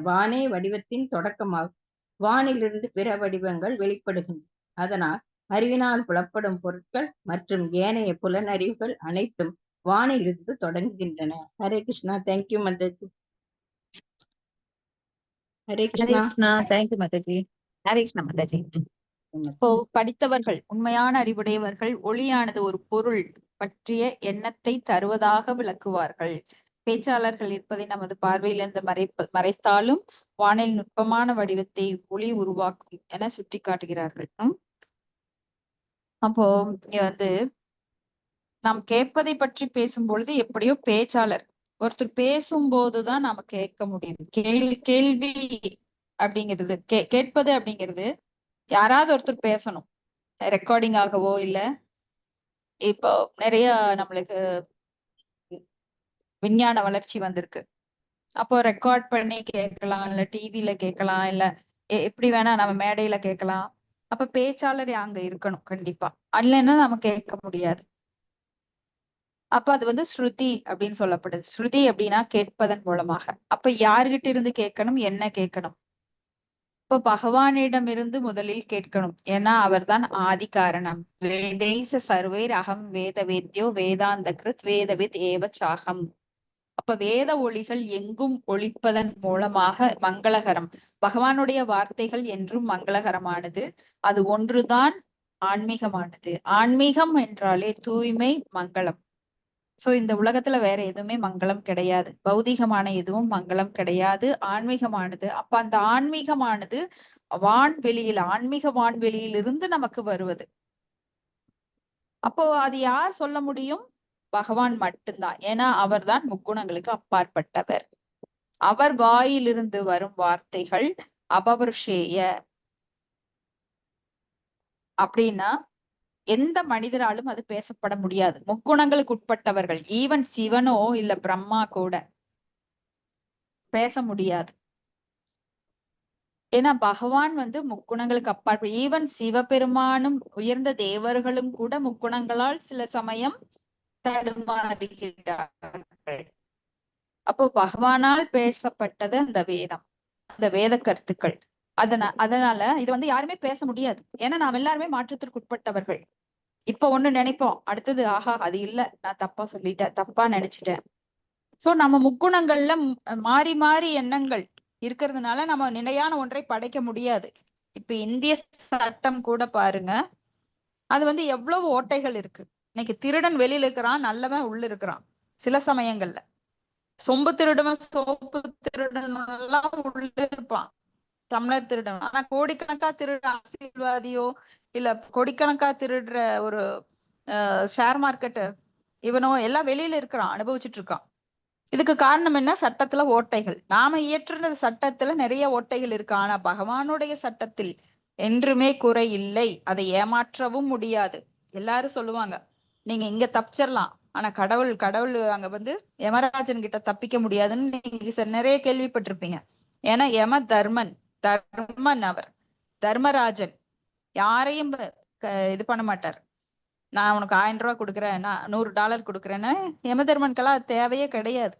வானே வடிவத்தின் தொடக்கமாகும். வானிலிருந்து பிற வடிவங்கள் வெளிப்படுகின்றன. அதனால் அறிவினால் புலப்படும் பொருட்கள் மற்றும் ஏனைய புலனறிவுகள் அனைத்தும் வானிலிருந்து தொடங்குகின்றன. ஹரே கிருஷ்ணா. தேங்க்யூ மாதாஜி. ஹரே ஹரே கிருஷ்ணா. கிருஷ்ணா. தேங்க்யூ மாதாஜி. ஹரே கிருஷ்ணா மாதாஜி. இப்போ படித்தவர்கள், உண்மையான அறிவுடையவர்கள் ஒளியானது ஒரு பொருள் பற்றிய எண்ணத்தை தருவதாக விளக்குவார்கள். பேச்சாளர்கள் இருப்பதை நமது பார்வையிலிருந்து மறைத்தாலும் வானில் நுட்பமான வடிவத்தை ஒளி உருவாக்கும் என சுட்டி காட்டுகிறார்கள். அப்போ இங்க நாம் கேட்பதை பற்றி பேசும்பொழுது எப்படியோ பேச்சாளர் ஒருத்தர் பேசும்போதுதான் நாம கேட்க முடியும். கேள்வி அப்படிங்கிறது கேட்பது அப்படிங்கிறது யாராவது ஒருத்தர் பேசணும். ரெக்கார்டிங் ஆகவோ இல்ல இப்போ நிறைய நம்மளுக்கு விஞ்ஞான வளர்ச்சி வந்திருக்கு. அப்போ ரெக்கார்ட் பண்ணி கேட்கலாம், இல்ல டிவில கேட்கலாம், இல்ல எப்படி வேணா நம்ம மேடையில கேட்கலாம். அப்ப பேச்சாளர் அங்க இருக்கணும் கண்டிப்பா. இல்லைன்னா நம்ம கேட்க முடியாது. அப்ப அது ஸ்ருதி அப்படின்னு சொல்லப்படுது. ஸ்ருதி அப்படின்னா கேட்பதன் மூலமாக. அப்ப யார்கிட்ட இருந்து கேட்கணும், என்ன கேட்கணும்? இப்ப பகவானிடமிருந்து முதலில் கேட்கணும். ஏன்னா அவர்தான் ஆதி காரணம். வேதைச சர்வைர் அகம் வேத வேத்யோ வேதாந்த கிருத் வேதவித் ஏவ சாகம். அப்ப வேத ஒளிகள் எங்கும் ஒளிப்பதன் மூலமாக மங்களகரம். பகவானுடைய வார்த்தைகள் என்றும் மங்களகரமானது. அது ஒன்றுதான் ஆன்மீகமானது. ஆன்மீகம் என்றாலே தூய்மை, மங்களம். சோ இந்த உலகத்துல வேற எதுவுமே மங்களம் கிடையாது. பௌதிகமான எதுவும் மங்களம் கிடையாது. ஆன்மீகமானது. அப்ப அந்த ஆன்மீகமானது ஆன்மீக வான்வெளியிலிருந்து நமக்கு வருவது. அப்போ அது யார் சொல்ல முடியும்? பகவான் மட்டும்தான். ஏன்னா அவர்தான் முக்குணங்களுக்கு அப்பாற்பட்டவர். அவர் வாயிலிருந்து வரும் வார்த்தைகள் அபவருஷேய அப்படின்னா எந்த மனிதராலும் அது பேசப்பட முடியாது. முக்குணங்களுக்கு உட்பட்டவர்கள், ஈவன் சிவனோ இல்ல பிரம்மா கூட பேச முடியாது. ஏன்னா பகவான் வந்து முக்குணங்களுக்கு அப்பாற்ப ஈவன் சிவபெருமானும் உயர்ந்த தேவர்களும் கூட முக்குணங்களால் சில சமயம் தடுமாறுகிறார்கள். அப்போ பகவானால் பேசப்பட்டது அந்த வேதம், அந்த வேத கருத்துக்கள். அதனால இது வந்து யாருமே பேச முடியாது. ஏன்னா நாம் எல்லாருமே மாற்றத்திற்கு உட்பட்டவர்கள். இப்ப ஒண்ணு நினைப்போம், அடுத்தது ஆஹா அது இல்ல, நான் தப்பா சொல்லிட்டேன், தப்பா நினைச்சிட்டேன். சோ நம்ம முக்குணங்கள்ல மாறி மாறி எண்ணங்கள் இருக்கிறதுனால நம்ம நிலையான ஒன்றை படைக்க முடியாது. இப்ப இந்திய சட்டம் கூட பாருங்க, அது வந்து எவ்வளவு ஓட்டைகள் இருக்கு. இன்னைக்கு திருடன் வெளியில இருக்கிறான், நல்லவன் உள்ள இருக்கிறான். சில சமயங்கள்ல சொம்பு திருடுவன் சோப்பு திருடன் எல்லாம் உள்ள இருப்பான், டம்ளர் திருடன். ஆனா கோடிக்கணக்கா திருடுற அரசியல்வாதியோ இல்ல கோடிக்கணக்கா திருடுற ஒரு ஷேர் மார்க்கெட் இவனோ எல்லாம் வெளியில இருக்கிறான், அனுபவிச்சுட்டு இருக்கான். இதுக்கு காரணம் என்ன? சட்டத்துல ஓட்டைகள். நாம இயற்றுற சட்டத்துல நிறைய ஓட்டைகள் இருக்கு. ஆனா பகவானுடைய சட்டத்தில் என்றுமே குறை இல்லை. அதை ஏமாற்றவும் முடியாது. எல்லாரும் சொல்லுவாங்க நீங்க இங்க தப்பிச்சிடலாம், ஆனா கடவுள் அங்க வந்து யமராஜன் கிட்ட தப்பிக்க முடியாதுன்னு நீங்க நிறைய கேள்விப்பட்டிருப்பீங்க. ஏன்னா யம தர்மன் அவர் தர்மராஜன், யாரையும் இது பண்ண மாட்டார். நான் உனக்கு 1000 ரூபாய் கொடுக்குறேன், நான் $100 கொடுக்குறேன்னு யமதர்மனுக்கெல்லாம் அது தேவையே கிடையாது.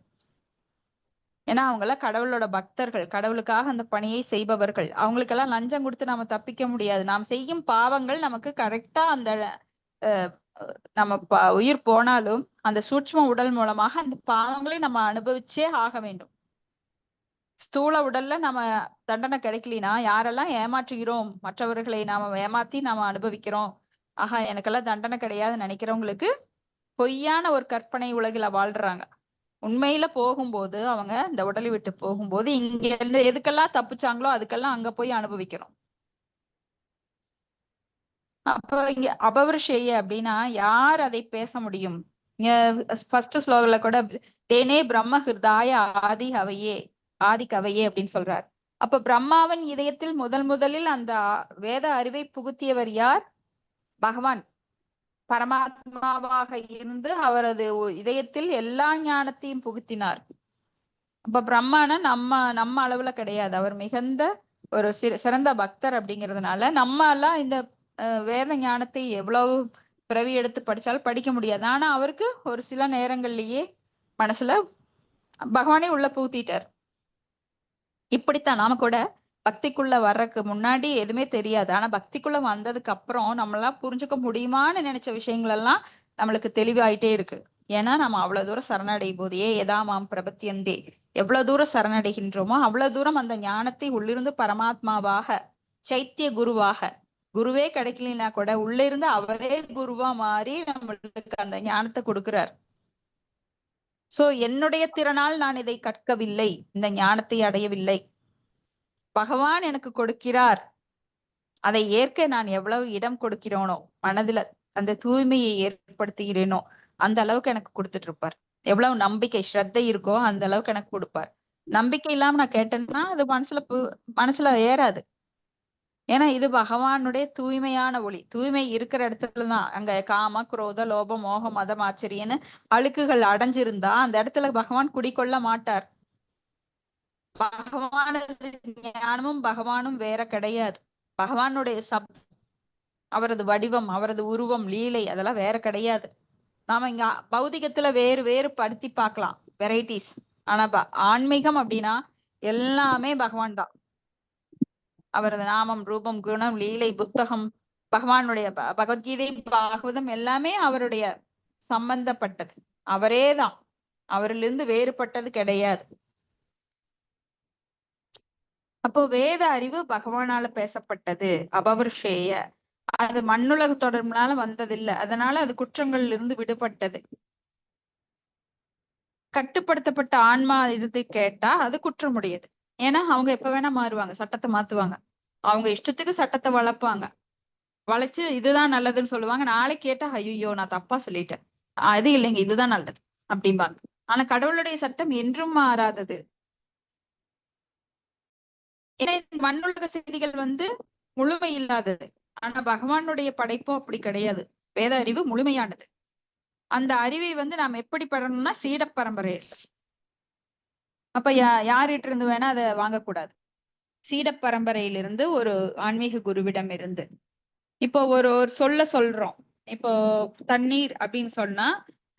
ஏன்னா அவங்க எல்லாம் கடவுளோட பக்தர்கள், கடவுளுக்காக அந்த பணியை செய்பவர்கள். அவங்களுக்கெல்லாம் லஞ்சம் கொடுத்து நாம தப்பிக்க முடியாது. நாம் செய்யும் பாவங்கள் நமக்கு கரெக்டா அந்த நம்ம உயிர் போனாலும் அந்த சூட்சும உடல் மூலமாக அந்த பாவங்களை நம்ம அனுபவிச்சே ஆக வேண்டும். ஸ்தூல உடல்ல நம்ம தண்டனை கிடைக்கலினா, யாரெல்லாம் ஏமாற்றுகிறோம், மற்றவர்களை நாம ஏமாத்தி நாம அனுபவிக்கிறோம், ஆஹா எனக்கெல்லாம் தண்டனை கிடையாதுன்னு நினைக்கிறவங்களுக்கு பொய்யான ஒரு கற்பனை உலகில வாழ்றாங்க. உண்மையில போகும்போது அவங்க இந்த உடலை விட்டு போகும்போது இங்க இருந்து எதுக்கெல்லாம் தப்பிச்சாங்களோ அதுக்கெல்லாம் அங்க போய் அனுபவிக்கணும். அப்ப இங்க அபவர்ஷேய அப்படின்னா யார் அதை பேச முடியும்? இங்க ஃபர்ஸ்ட் ஸ்லோகத்துல கூட தேனே பிரம்ம ஹிருதாய ஆதி கவையே அப்படின்னு சொல்றார். அப்ப பிரம்மாவின் இதயத்தில் முதலில் அந்த வேத அறிவை புகுத்தியவர் யார்? பகவான் பரமாத்மாவாக இருந்து அவரது இதயத்தில் எல்லா ஞானத்தையும் புகுத்தினார். அப்ப பிரம்மான நம்ம அளவுல கிடையாது. அவர் மிகுந்த ஒரு சிறந்த பக்தர் அப்படிங்கிறதுனால நம்ம எல்லாம் இந்த வேத ஞானத்தை எவ்வளவு பிறவி எடுத்து படிச்சாலும் படிக்க முடியாது. ஆனா அவருக்கு ஒரு சில நேரங்கள்லயே மனசுல பகவானே உள்ள பூத்திட்டார். இப்படித்தான் நாம கூட பக்திக்குள்ள வர்றதுக்கு முன்னாடி எதுவுமே தெரியாது. ஆனா பக்திக்குள்ள வந்ததுக்கு அப்புறம் நம்மளால புரிஞ்சுக்க முடியுமான்னு நினைச்ச விஷயங்கள் எல்லாம் நம்மளுக்கு தெளிவாயிட்டே இருக்கு. ஏன்னா நம்ம அவ்வளவு தூரம் சரணடையும் போதே எதாமாம் பிரபத்தியந்தே, எவ்வளவு தூரம் சரணடைகின்றோமோ அவ்வளவு தூரம் அந்த ஞானத்தை உள்ளிருந்து பரமாத்மாவாக சைத்திய குருவாக, குருவே கிடைக்கலனா கூட உள்ள இருந்து அவரே குருவா மாறி நம்மளுக்கு அந்த ஞானத்தை கொடுக்கிறார். சோ என்னுடைய திறனால் நான் இதை கற்கவில்லை, இந்த ஞானத்தை அடையவில்லை, பகவான் எனக்கு கொடுக்கிறார். அதை ஏற்க நான் எவ்வளவு இடம் கொடுக்கிறேனோ, மனதுல அந்த தூய்மையை ஏற்படுத்துகிறேனோ அந்த அளவுக்கு எனக்கு கொடுத்துட்டு இருப்பார். எவ்வளவு நம்பிக்கை ஸ்ரத்தை இருக்கோ அந்த அளவுக்கு எனக்கு கொடுப்பார். நம்பிக்கை இல்லாம நான் கேட்டேன்னா அது மனசுல ஏறாது. ஏன்னா இது பகவானுடைய தூய்மையான ஒளி. தூய்மை இருக்கிற இடத்துலதான் அங்க காம குரோத லோபம் மோகம் மதம் ஆச்சரியன்னு அழுக்குகள் அடைஞ்சிருந்தா அந்த இடத்துல பகவான் குடிக்கொள்ள மாட்டார். பகவானது ஞானமும் பகவானும் வேற கிடையாது. பகவானுடைய அவரது வடிவம், அவரது உருவம், லீலை அதெல்லாம் வேற கிடையாது. நாம இங்க பௌதிகத்துல வேறு படுத்தி பார்க்கலாம் வெரைட்டிஸ். ஆனா ஆன்மீகம் அப்படின்னா எல்லாமே பகவான் தான். அவரது நாமம் ரூபம் குணம் லீலை புத்தகம் பகவானுடைய பகவத்கீதை பாகவதம் எல்லாமே அவருடைய சம்பந்தப்பட்டது. அவரேதான், அவரிலிருந்து வேறுபட்டது கிடையாது. அப்போ வேத அறிவு பகவானால பேசப்பட்டது, அபவர்ஷேய. அது மண்ணுலக தொடர்புனால வந்ததில்லை, அதனால அது குற்றங்கள்ல இருந்து விடுபட்டது. கட்டுப்படுத்தப்பட்ட ஆன்மா இருந்து கேட்டா அது குற்றமுடையது. ஏன்னா அவங்க எப்ப வேணா மாறுவாங்க, சட்டத்தை மாத்துவாங்க, அவங்க இஷ்டத்துக்கு சட்டத்தை வளர்ப்பாங்க. வளைச்சு இதுதான் நல்லதுன்னு சொல்லுவாங்க. நாளைக்கு கேட்டா ஐயோ நான் தப்பா சொல்லிட்டேன், அது இல்லைங்க இதுதான் நல்லது அப்படிம்பாங்க. ஆனா கடவுளுடைய சட்டம் என்றும் மாறாதது. ஏன்னா மண்ணுலக செய்திகள் முழுமை இல்லாதது. ஆனா பகவானுடைய படைப்பும் அப்படி கிடையாது. வேத அறிவு முழுமையானது. அந்த அறிவை நாம் எப்படி பெறணும்னா சீட பரம்பரை. அப்ப யார்கிட்ட இருந்து வேணா அதை வாங்கக்கூடாது. சீட பரம்பரையிலிருந்து ஒரு ஆன்மீக குருவிடம் இருந்து. இப்போ ஒரு ஒரு சொல்றோம். இப்போ தண்ணீர் அப்படின்னு சொன்னா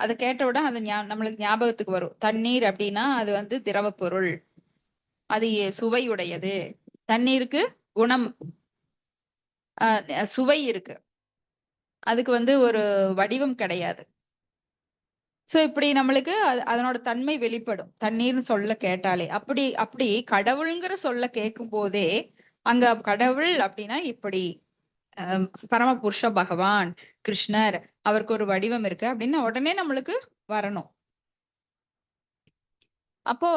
அதை கேட்டவுடன் அது நம்மளுக்கு ஞாபகத்துக்கு வரும். தண்ணீர் அப்படின்னா அது வந்து திரவ பொருள், அது சுவையுடையது. தண்ணீருக்கு குணம், சுவை இருக்கு, அதுக்கு வந்து ஒரு வடிவம் கிடையாது. சோ இப்படி நம்மளுக்கு அதனோட தன்மை வெளிப்படும் தண்ணீர்னு சொல்ல கேட்டாலே. அப்படி கடவுள்ங்கிற சொல்ல கேட்கும் போதே அங்க கடவுள் அப்படின்னா இப்படி பரமபுருஷ பகவான் கிருஷ்ணர், அவருக்கு ஒரு வடிவம் இருக்கு அப்படின்னு உடனே நம்மளுக்கு வரணும். அப்போ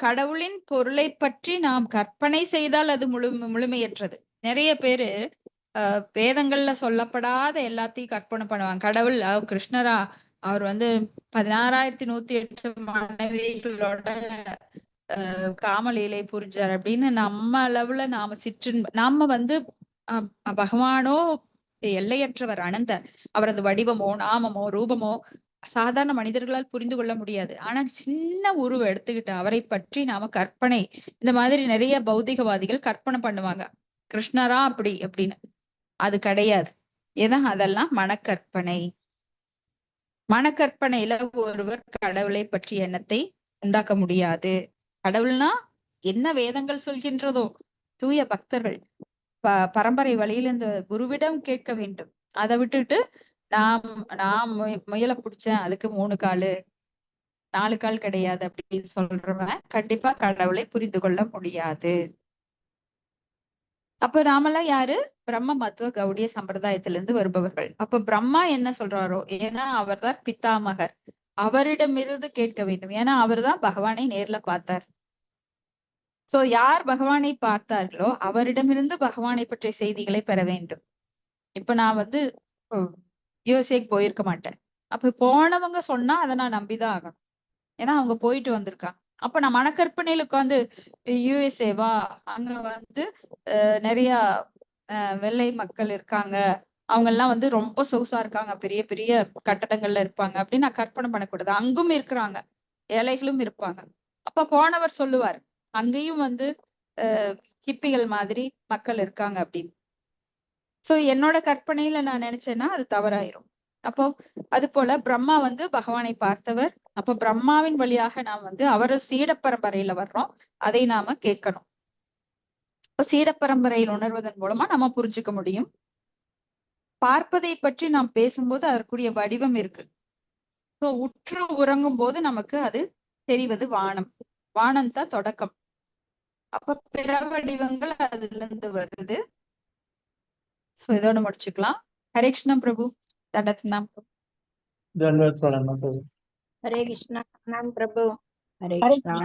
கடவுளின் பொருளை பற்றி நாம் கற்பனை செய்தால் அது முழுமையற்றது. நிறைய பேரு வேதங்கள்ல சொல்லப்படாத எல்லாத்தையும் கற்பனை பண்ணுவாங்க. கடவுள் கிருஷ்ணரா அவர் வந்து 16,108 மனைவிகளோட காமலீலை புரிஞ்சார் அப்படின்னு நம்ம அளவுல நாம வந்து பகவானோ எல்லையற்றவர், அனந்தர். அவரது வடிவமோ நாமமோ ரூபமோ சாதாரண மனிதர்களால் புரிந்து கொள்ள முடியாது. ஆனா சின்ன உருவம் எடுத்துக்கிட்டு அவரை பற்றி நாம கற்பனை, இந்த மாதிரி நிறைய பௌதிகவாதிகள் கற்பனை பண்ணுவாங்க கிருஷ்ணரா அப்படி அப்படின்னு. அது கிடையாது. ஏதான் அதெல்லாம் மனக்கற்பனை. மனக்கற்பனையில ஒருவர் கடவுளை பற்றிய எண்ணத்தை உண்டாக்க முடியாது. கடவுள்னா என்ன வேதங்கள் சொல்கின்றதோ தூய பக்தர்கள் பரம்பரை வழியில் இந்த குருவிடம் கேட்க வேண்டும். அதை விட்டுட்டு நான் முயலை பிடிச்சேன் அதுக்கு 3 காலு 4 கால் கிடையாது அப்படின்னு சொல்றவன் கண்டிப்பா கடவுளை புரிந்து கொள்ள முடியாது. அப்ப நாமெல்லாம் யாரு? பிரம்ம மத்துவ கௌடிய சம்பிரதாயத்திலிருந்து வருபவர்கள். அப்ப பிரம்மா என்ன சொல்றாரோ, ஏன்னா அவர்தான் பித்தாமகர், அவரிடமிருந்து கேட்க வேண்டும். ஏன்னா அவர்தான் பகவானை நேர்ல பார்த்தார். சோ யார் பகவானை பார்த்தார்களோ அவரிடமிருந்து பகவானை பற்றிய செய்திகளை பெற வேண்டும். இப்ப நான் வந்து யுஎஸ்ஏக்கு போயிருக்க மாட்டேன். அப்ப போனவங்க சொன்னா அதை நான் நம்பிதான் ஆகணும். ஏன்னா அவங்க போயிட்டு வந்திருக்காங்க. அப்ப நான் மனக்கற்பனையில உட்காந்து யுஎஸ்ஏவா, அங்க வந்து நிறைய வெள்ளை மக்கள் இருக்காங்க, அவங்க எல்லாம் வந்து ரொம்ப சொகுசா இருக்காங்க, பெரிய பெரிய கட்டடங்கள்ல இருப்பாங்க அப்படின்னு நான் கற்பனை பண்ணக்கூடாது. அங்கும் இருக்கிறாங்க, ஏழைகளும் இருப்பாங்க. அப்ப போனவர் சொல்லுவார் அங்கேயும் வந்து ஹிப்பிகள் மாதிரி மக்கள் இருக்காங்க அப்படின்னு. சோ என்னோட கற்பனையில நான் நினைச்சேன்னா அது தவறாயிரும். அப்போ அது போல பிரம்மா வந்து பகவானை பார்த்தவர். அப்ப பிரம்மாவின் வழியாக நாம் வந்து அவர சீட பரம்பரையில வர்றோம், அதை நாம கேட்கணும். இப்ப சீட பரம்பரையில் உணர்வதன் மூலமா நம்ம புரிஞ்சுக்க முடியும். பார்ப்பதை பற்றி நாம் பேசும்போது அதற்குரிய வடிவம் இருக்கு. சோ உற்று உறங்கும் போது நமக்கு அது தெரிவது வானம். வானம் தான் தொடக்கம். அப்ப பிற வடிவங்கள் அதுல இருந்து வருது. சோ இதோட முடிச்சுக்கலாம். ஹரே கிருஷ்ணா பிரபு. தண்டத்னாம் ஹரே கிருஷ்ணா பிரபு. ஹரே கிருஷ்ணா.